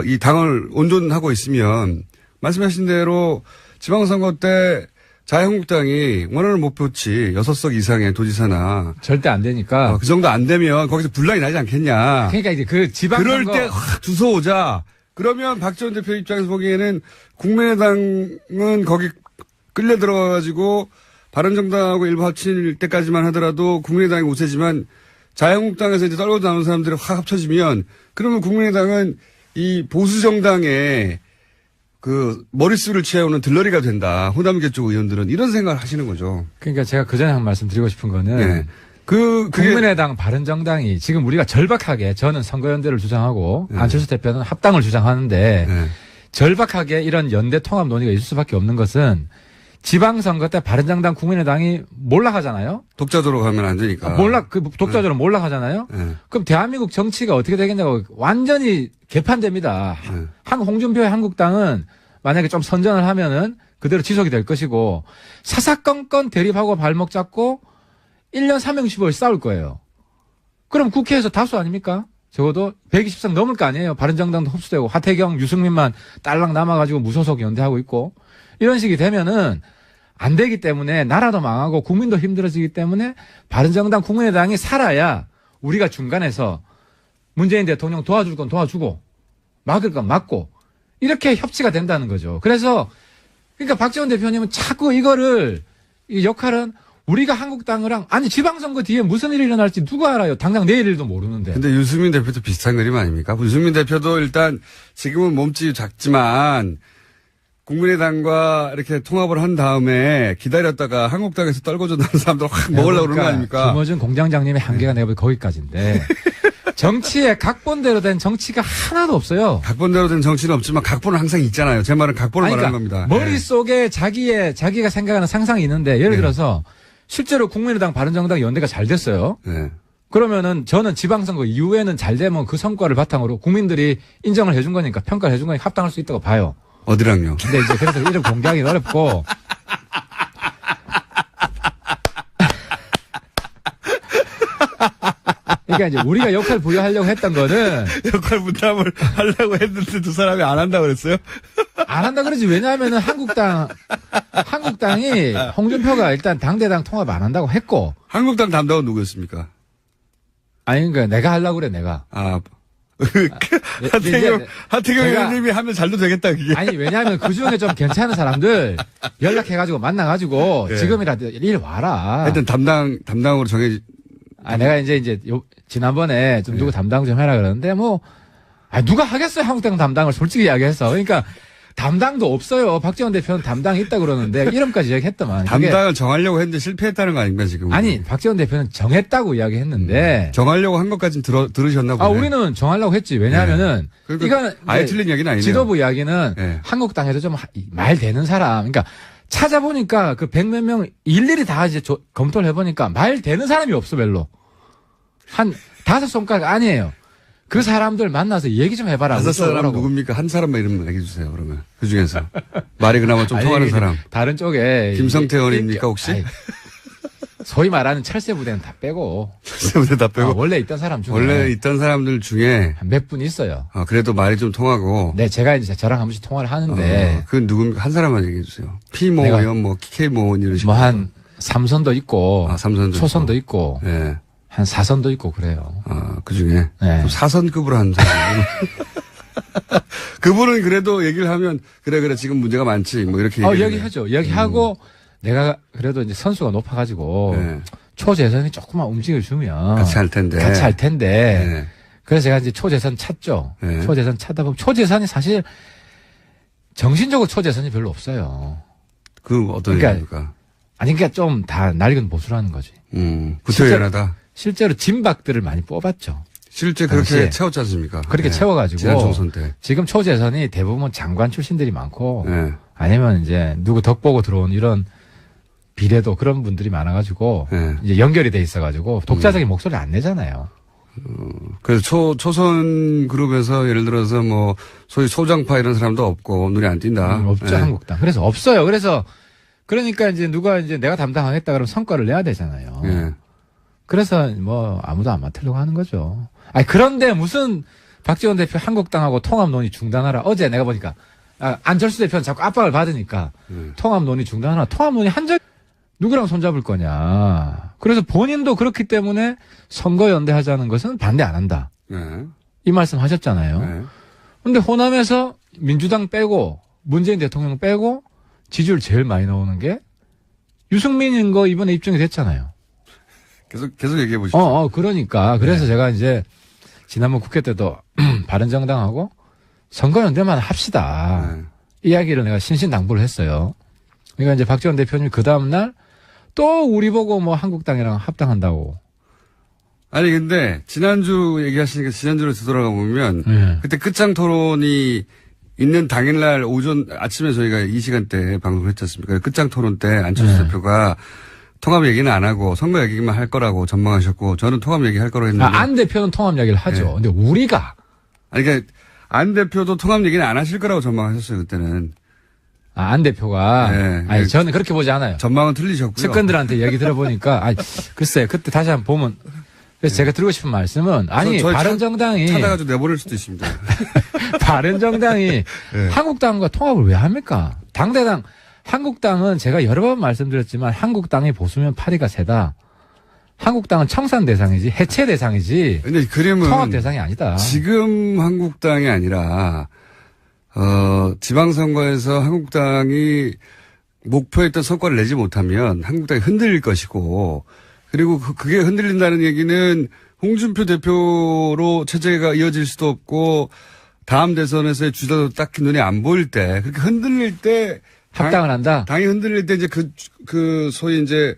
이 당을 온전하고 있으면 말씀하신 대로 지방선거 때 자유한국당이 원하는 목표치 6석 이상의 도지사나 절대 안 되니까 그 정도 안 되면 거기서 분란이 나지 않겠냐. 그러니까 이제 그 지방선거 그럴 때 확 주워오자. 그러면 박지원 대표 입장에서 보기에는 국민의당은 거기 끌려 들어가가지고 바른정당하고 일부 합칠 때까지만 하더라도 국민의당이 우세지만 자유한국당에서 이제 떨고 나오는 사람들이 확 합쳐지면 그러면 국민의당은 이 보수 정당의 그 머릿수를 취해오는 들러리가 된다. 호남계 쪽 의원들은 이런 생각을 하시는 거죠. 그러니까 제가 그 전에 한 말씀 드리고 싶은 거는 네. 국민의당 바른정당이 지금 우리가 절박하게 저는 선거연대를 주장하고 네. 안철수 대표는 합당을 주장하는데 네. 절박하게 이런 연대 통합 논의가 있을 수밖에 없는 것은 지방선거 때 바른정당 국민의당이 몰락하잖아요. 독자적으로 가면 안 되니까. 독자적으로 몰락하잖아요. 네. 그럼 대한민국 정치가 어떻게 되겠냐고 완전히 개판됩니다. 네. 홍준표의 한국당은 만약에 좀 선전을 하면은 그대로 지속이 될 것이고 사사건건 대립하고 발목 잡고 1년 3형15일 싸울 거예요. 그럼 국회에서 다수 아닙니까? 적어도 120석 넘을 거 아니에요. 바른정당도 흡수되고 하태경, 유승민만 딸랑 남아가지고 무소속 연대하고 있고 이런 식이 되면은 안 되기 때문에 나라도 망하고 국민도 힘들어지기 때문에 바른정당 국민의당이 살아야 우리가 중간에서 문재인 대통령 도와줄 건 도와주고 막을 건 막고 이렇게 협치가 된다는 거죠. 그래서 그러니까 박지원 대표님은 자꾸 이거를 이 역할은 우리가 한국당이랑 아니 지방선거 뒤에 무슨 일이 일어날지 누가 알아요. 당장 내일 일도 모르는데. 근데 유승민 대표도 비슷한 그림 아닙니까? 유승민 대표도 일단 지금은 몸집이 작지만 국민의당과 이렇게 통합을 한 다음에 기다렸다가 한국당에서 떨궈져 나온 사람들 확 먹으려고 그러는 거 아닙니까? 김어준 공장장님의 한계가 내가 볼 거기까지인데 정치에 각본대로 된 정치가 하나도 없어요. 각본대로 된 정치는 없지만 각본은 항상 있잖아요. 제 말은 각본을 말하는 겁니다. 머릿속에 자기가 생각하는 상상이 있는데 예를 들어서 실제로 국민의당 바른정당 연대가 잘 됐어요. 네. 그러면은 저는 지방선거 이후에는 잘 되면 그 성과를 바탕으로 국민들이 인정을 해준 거니까 평가를 해준 거니까 합당할 수 있다고 봐요. 어디랑요? 근데 이제 그래서 이름 공개하기는 어렵고. 그러니까 이제 우리가 역할 부여하려고 했던 거는 역할 분담을 하려고 했는데 두 사람이 안 한다고 그랬어요? 안 한다 그러지. 왜냐하면은 한국당이 홍준표가 일단 당대당 통합 안 한다고 했고. 한국당 담당은 누구였습니까? 아니, 그러니까 내가 하려고 그래, 내가. 하태경 의원님이 하면 잘도 되겠다, 그게. 아니, 왜냐하면 그 중에 좀 괜찮은 사람들 연락해가지고 만나가지고 네. 지금이라도 일 와라. 하여튼 담당으로 내가 이제 지난번에 좀 누구 담당 좀 해라 그러는데 누가 하겠어요, 한국당 담당을 솔직히 이야기해서. 그러니까 담당도 없어요. 박지원 대표는 담당이 있다 그러는데 이름까지 이야기했더만. 담당을 정하려고 했는데 실패했다는 거 아닙니까, 지금? 아니, 박지원 대표는 정했다고 이야기했는데. 정하려고 한 것까지는 들으셨나 보네. 우리는 정하려고 했지. 왜냐하면은. 네. 이거는. 아예 틀린 이야기는 아니네요. 지도부 이야기는 네. 한국당에도 좀 말 되는 사람. 그러니까 찾아보니까 그 100몇 명 일일이 다 이제 검토를 해보니까 말 되는 사람이 없어, 별로. 한 5손가락 아니에요. 그 사람들 만나서 얘기 좀 해봐라. 5사람 누굽니까? 한 사람만 이름 얘기해 주세요, 그러면. 그 중에서. 말이 그나마 좀 통하는 사람. 다른 쪽에. 김성태 의원입니까, 혹시? 소위 말하는 철새 부대는 다 빼고. 철새 부대 다 빼고. 원래 있던 사람 중에. 원래 있던 사람들 중에. 몇 분 있어요. 그래도 말이 좀 통하고. 네, 제가 이제 저랑 한 번씩 통화를 하는데. 그 누굽니까? 한 사람만 얘기해 주세요. P모 의원, K모 의원 이런 식으로. 한 3선도 있고. 삼선도 초선도 있고. 네. 한 4선도 있고 그래요. 그 중에. 네. 4선급으로 하는 사람. 그분은 그래도 얘기를 하면, 그래, 지금 문제가 많지. 뭐 이렇게 얘기하죠. 얘기하고, 내가 그래도 이제 선수가 높아가지고, 네. 초재선이 조금만 움직여주면. 같이 할 텐데. 네. 그래서 제가 이제 초재선 찾죠. 네. 초재선 찾다 보면, 초재선이 사실, 정신적으로 초재선이 별로 없어요. 어떤 얘기입니까? 아니, 그러니까 좀 다 낡은 보수라는 거지. 구태연하다. 실제로 진박들을 많이 뽑았죠. 실제 그렇게 채웠지 않습니까? 그렇게 채워가지고. 지난 총선 때. 지금 초재선이 대부분 장관 출신들이 많고. 네. 아니면 이제 누구 덕 보고 들어온 이런 비례도 그런 분들이 많아가지고. 네. 이제 연결이 돼 있어가지고 독자적인 목소리를 안 내잖아요. 그래서 초선 그룹에서 예를 들어서 뭐 소위 소장파 이런 사람도 없고 눈에 안 띈다. 없죠, 네. 한국당. 그래서 없어요. 그러니까 이제 누가 이제 내가 담당하겠다 그러면 성과를 내야 되잖아요. 네. 그래서 뭐 아무도 안 맡으려고 하는 거죠. 그런데 무슨 박지원 대표 한국당하고 통합 논의 중단하라. 어제 내가 보니까 안철수 대표는 자꾸 압박을 받으니까 통합 논의 중단하라. 통합 논의 한 적 누구랑 손잡을 거냐. 그래서 본인도 그렇기 때문에 선거연대 하자는 것은 반대 안 한다. 네. 이 말씀 하셨잖아요. 네. 근데 호남에서 민주당 빼고 문재인 대통령 빼고 지지율 제일 많이 나오는 게 유승민인 거 이번에 입증이 됐잖아요. 계속 얘기해 보시죠. 그러니까. 그래서 제가 이제 지난번 국회 때도 바른정당하고 선거연대만 합시다. 이야기를 내가 신신당부를 했어요. 그러니까 이제 박지원 대표님이 그 다음날 또 우리 보고 뭐 한국당이랑 합당한다고. 아니 근데 지난주 얘기하시니까 지난주로 되돌아가 보면 그때 끝장 토론이 있는 당일날 아침에 저희가 이 시간대 방송을 했지 않습니까? 끝장 토론 때 안철수 대표가 통합 얘기는 안 하고 선거 얘기만 할 거라고 전망하셨고 저는 통합 얘기 할 거라고 했는데. 안 대표는 통합 얘기를 하죠. 근데 우리가. 아니 그러니까 안 대표도 통합 얘기는 안 하실 거라고 전망하셨어요 그때는. 안 대표가. 네. 아니 저는 그렇게 보지 않아요. 전망은 틀리셨고요. 측근들한테 얘기 들어보니까 글쎄 그때 다시 한번 보면 그래서 제가 드리고 싶은 말씀은 바른정당이 찾아가지고 내보낼 수도 있습니다. 바른정당이 한국당과 통합을 왜 합니까? 당대당 한국당은 제가 여러 번 말씀드렸지만 한국당이 보수면 파리가 세다. 한국당은 청산 대상이지 해체 대상이지. 근데 그림은 통합 대상이 아니다. 지금 한국당이 아니라 지방선거에서 한국당이 목표했던 성과를 내지 못하면 한국당이 흔들릴 것이고 그리고 그게 흔들린다는 얘기는 홍준표 대표로 체제가 이어질 수도 없고 다음 대선에서의 주자도 딱히 눈에 안 보일 때 그렇게 흔들릴 때 합당을 한다. 당이 흔들릴 때 이제 소위 이제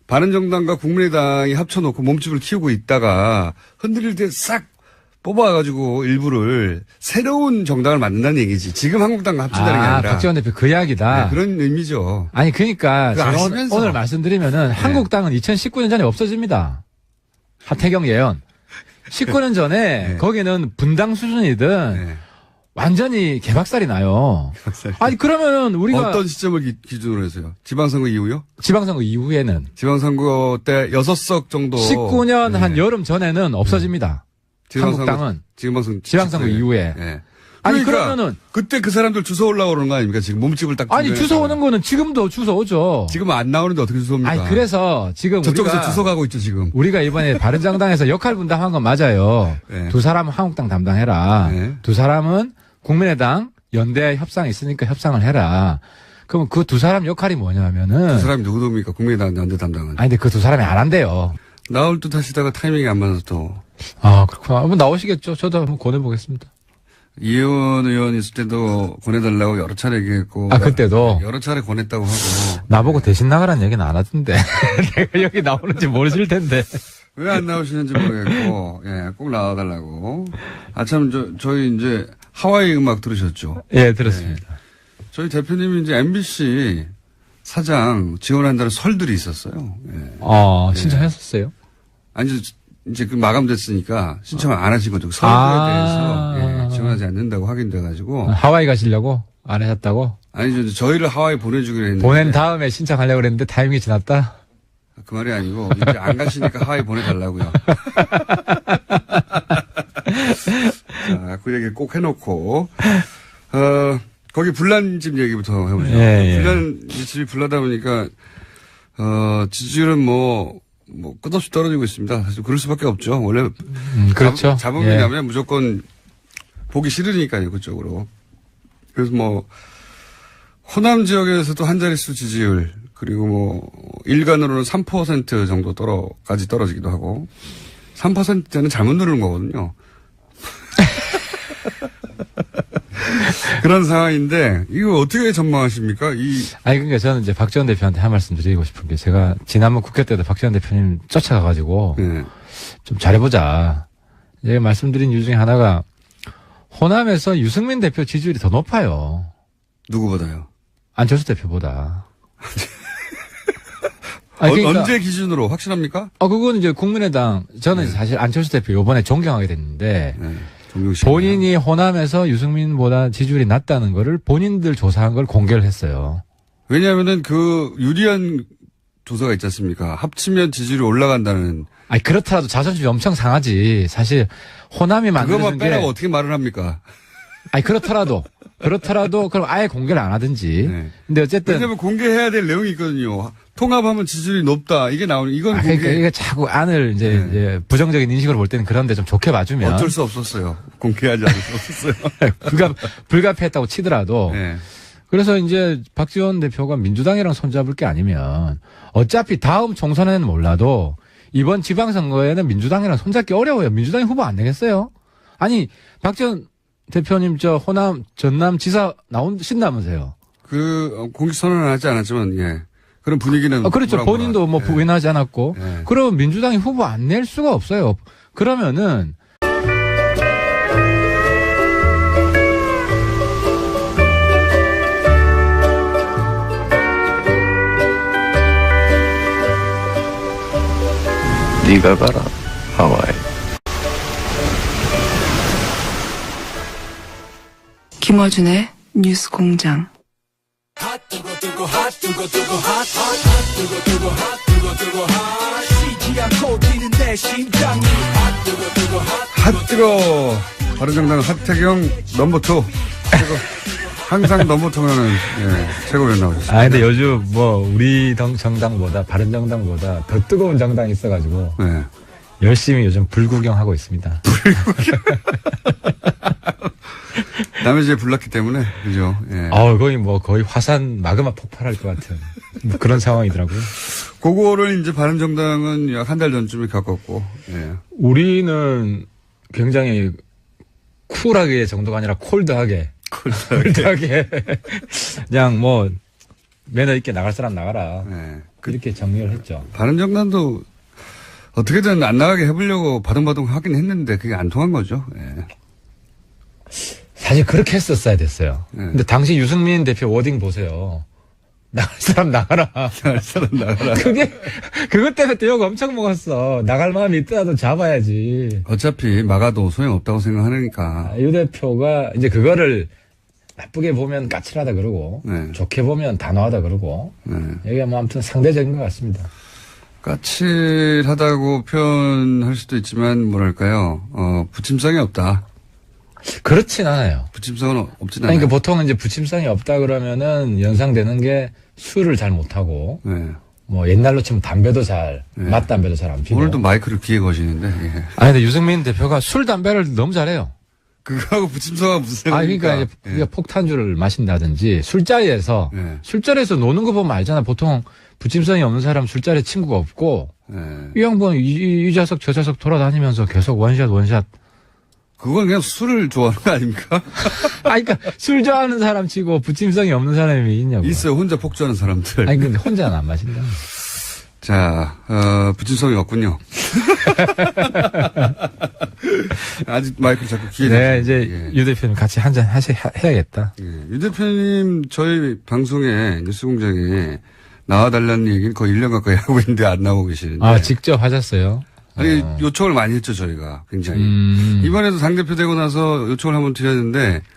바른정당과 국민의당이 합쳐놓고 몸집을 키우고 있다가 흔들릴 때 싹 뽑아가지고 일부를 새로운 정당을 만든다는 얘기지. 지금 한국당과 합친다는 게 아니라. 박지원 대표 그 이야기다. 네, 그런 의미죠. 아니 그러니까 제가 아시면서. 오늘 말씀드리면은 한국당은 2019년 전에 없어집니다. 하태경 예언. 19년 전에 거기는 분당 수준이든 완전히 개박살이 나요. 아니 그러면 우리가 어떤 시점을 기준으로 해서요? 지방선거 이후요? 지방선거 이후에는 지방선거 때 6석 정도 19년 한 여름 전에는 없어집니다. 한국당은 지방선거 이후에. 아니 그러니까 그러면은 그때 그 사람들 주워 올라오는 거 아닙니까? 지금 몸집을 딱. 아니 주워 오는 거는 지금도 주워 오죠. 지금 안 나오는데 어떻게 주워 옵니까? 아니 그래서 지금 저쪽에서 주워 가고 있죠 지금. 우리가 이번에 바른정당에서 역할 분담한 건 맞아요. 두 사람은 한국당 담당해라. 두 사람은 국민의당 연대 협상이 있으니까 협상을 해라. 그럼 그 두 사람 역할이 뭐냐면은. 두 사람이 누구입니까? 국민의당 연대 담당은. 아니 근데 그 두 사람이 안 한대요. 나올 듯 하시다가 타이밍이 안 맞아서 또. 그렇구나. 한번 나오시겠죠. 저도 한번 권해보겠습니다. 이혜원 의원 있을 때도 권해달라고 여러 차례 얘기했고. 그때도? 여러 차례 권했다고 하고. 나보고 대신 나가라는 얘기는 안 하던데. 내가 여기 나오는지 모르실 텐데. 왜 안 나오시는지 모르겠고, 꼭 나와달라고. 참, 저희 이제 하와이 음악 들으셨죠? 예, 들었습니다. 저희 대표님이 이제 MBC 사장 지원한다는 설들이 있었어요. 신청했었어요? 아니, 이제 그 마감됐으니까 신청을 안 하신 거죠. 설들에 대해서 지원하지 않는다고 확인돼가지고. 하와이 가시려고? 안 하셨다고? 아니죠. 저희를 하와이 보내주기로 했는데. 보낸 다음에 신청하려고 그랬는데 타이밍이 지났다? 그 말이 아니고, 이제 안 가시니까 하와이 보내달라고요. 자, 그 얘기 꼭 해놓고, 거기 불난집 얘기부터 해보죠. 집이 불나다 보니까, 지지율은 끝없이 떨어지고 있습니다. 사실 그럴 수밖에 없죠. 원래. 그렇죠. 자본이 나면 무조건 보기 싫으니까요, 그쪽으로. 그래서 호남 지역에서도 한 자릿수 지지율, 그리고 일간으로는 3% 정도까지 떨어지기도 하고, 3%대는 잘못 누르는 거거든요. 그런 상황인데, 이거 어떻게 전망하십니까? 그러니까 저는 이제 박지원 대표한테 한 말씀 드리고 싶은 게, 제가 지난번 국회 때도 박지원 대표님 쫓아가가지고, 좀 잘해보자. 제가 말씀드린 이유 중에 하나가, 호남에서 유승민 대표 지지율이 더 높아요. 누구보다요? 안철수 대표보다. 그러니까, 언제 기준으로 확실합니까? 그건 이제 국민의당, 저는 사실 안철수 대표 요번에 존경하게 됐는데, 본인이 호남에서 유승민보다 지지율이 낮다는 거를 본인들 조사한 걸 공개를 했어요. 왜냐하면은 유리한 조사가 있지 않습니까? 합치면 지지율이 올라간다는. 그렇더라도 자존심이 엄청 상하지. 사실 호남이 만들어준 게. 그것만 빼라고 어떻게 말을 합니까? 그렇더라도 그럼 아예 공개를 안 하든지. 근데 어쨌든. 왜냐면 공개해야 될 내용이 있거든요. 통합하면 지지율이 높다. 이게 나오는, 이건 공개. 그러니까 이게 자꾸 안을 이제 부정적인 인식으로 볼 때는 그런데 좀 좋게 봐주면. 어쩔 수 없었어요. 공개하지 않을 수 없었어요. 불가피했다고 치더라도. 그래서 이제 박지원 대표가 민주당이랑 손잡을 게 아니면 어차피 다음 총선에는 몰라도 이번 지방선거에는 민주당이랑 손잡기 어려워요. 민주당이 후보 안 내겠어요? 아니, 박지원 대표님 저 호남, 전남 지사 나오신다면서요? 공식 선언은 하지 않았지만, 예. 그런 분위기는. 그렇죠. 본인도 뭐 부인하지 않았고. 예. 그러면 민주당이 후보 안 낼 수가 없어요. 그러면은, 네가 가라 하와이. 김어준의 뉴스 공장. 핫뜨거 바른정당 하태경 넘버2 항상 넘버2면은 예, 최고위원 나오셨습니다. 아, 근데 요즘 뭐, 우리 정당보다, 바른 정당보다 더 뜨거운 정당이 있어가지고, 네. 열심히 요즘 불구경하고 있습니다. 남의 집에 불났기 때문에 그죠. 예. 거의 화산 마그마 폭발할 것 같은 뭐 그런 상황이더라고요. 그거를 이제 바른정당은 약 한 달 전쯤에 겪었고, 예. 우리는 굉장히 쿨하게 정도가 아니라 콜드하게. 그냥 뭐, 매너 있게 나갈 사람 나가라. 예. 이렇게 정리를 했죠. 바른정당도 어떻게든 안 나가게 해보려고 바둥바둥 하긴 했는데 그게 안 통한 거죠. 예. 사실 그렇게 했었어야 됐어요. 네. 근데 당시 유승민 대표 워딩 보세요. 나갈 사람 나가라. 나갈 사람 나가라. 그것 때문에 또 욕 엄청 먹었어. 나갈 마음이 있더라도 잡아야지. 어차피 막아도 소용없다고 생각하니까. 유 대표가 이제 그거를 나쁘게 보면 까칠하다 그러고, 네. 좋게 보면 단호하다 그러고, 네. 이게 뭐 아무튼 상대적인 것 같습니다. 까칠하다고 표현할 수도 있지만 뭐랄까요. 부침성이 없다. 그렇진 않아요. 부침성은 없진 아니, 않아요. 그러니까 보통 이제 부침성이 없다 그러면은 연상되는 게 술을 잘 못하고, 네. 뭐 옛날로 치면 담배도 네. 맛담배도 잘 안 피고. 오늘도 마이크를 귀에 거시는데, 예. 아니, 근데 유승민 대표가 술, 담배를 너무 잘해요. 그거하고 부침성은 무슨 그러니까 상관입니까? 이제 우리가 폭탄주를 마신다든지 술자리에서, 예. 술자리에서 노는 거 보면 알잖아. 보통 부침성이 없는 사람 술자리에 친구가 없고, 예. 이 양반 이 좌석 저 좌석 돌아다니면서 계속 원샷. 그건 그냥 술을 좋아하는 거 아닙니까? 그러니까 술 좋아하는 사람 치고 부침성이 없는 사람이 있냐고. 있어요. 혼자 폭주하는 사람들. 아니, 근데 혼자는 안 마신다. 자, 부침성이 없군요. 아직 마이크를 자꾸 귀에. 네, 이제 예. 유 대표님 같이 한잔 해야겠다. 예. 유 대표님 저희 방송에 뉴스공장에 나와달라는 얘기는 거의 1년 가까이 하고 있는데 안 나오고 계시는데. 아, 직접 하셨어요? 아니, 요청을 많이 했죠, 저희가. 굉장히. 이번에도 당대표 되고 나서 요청을 한번 드렸는데,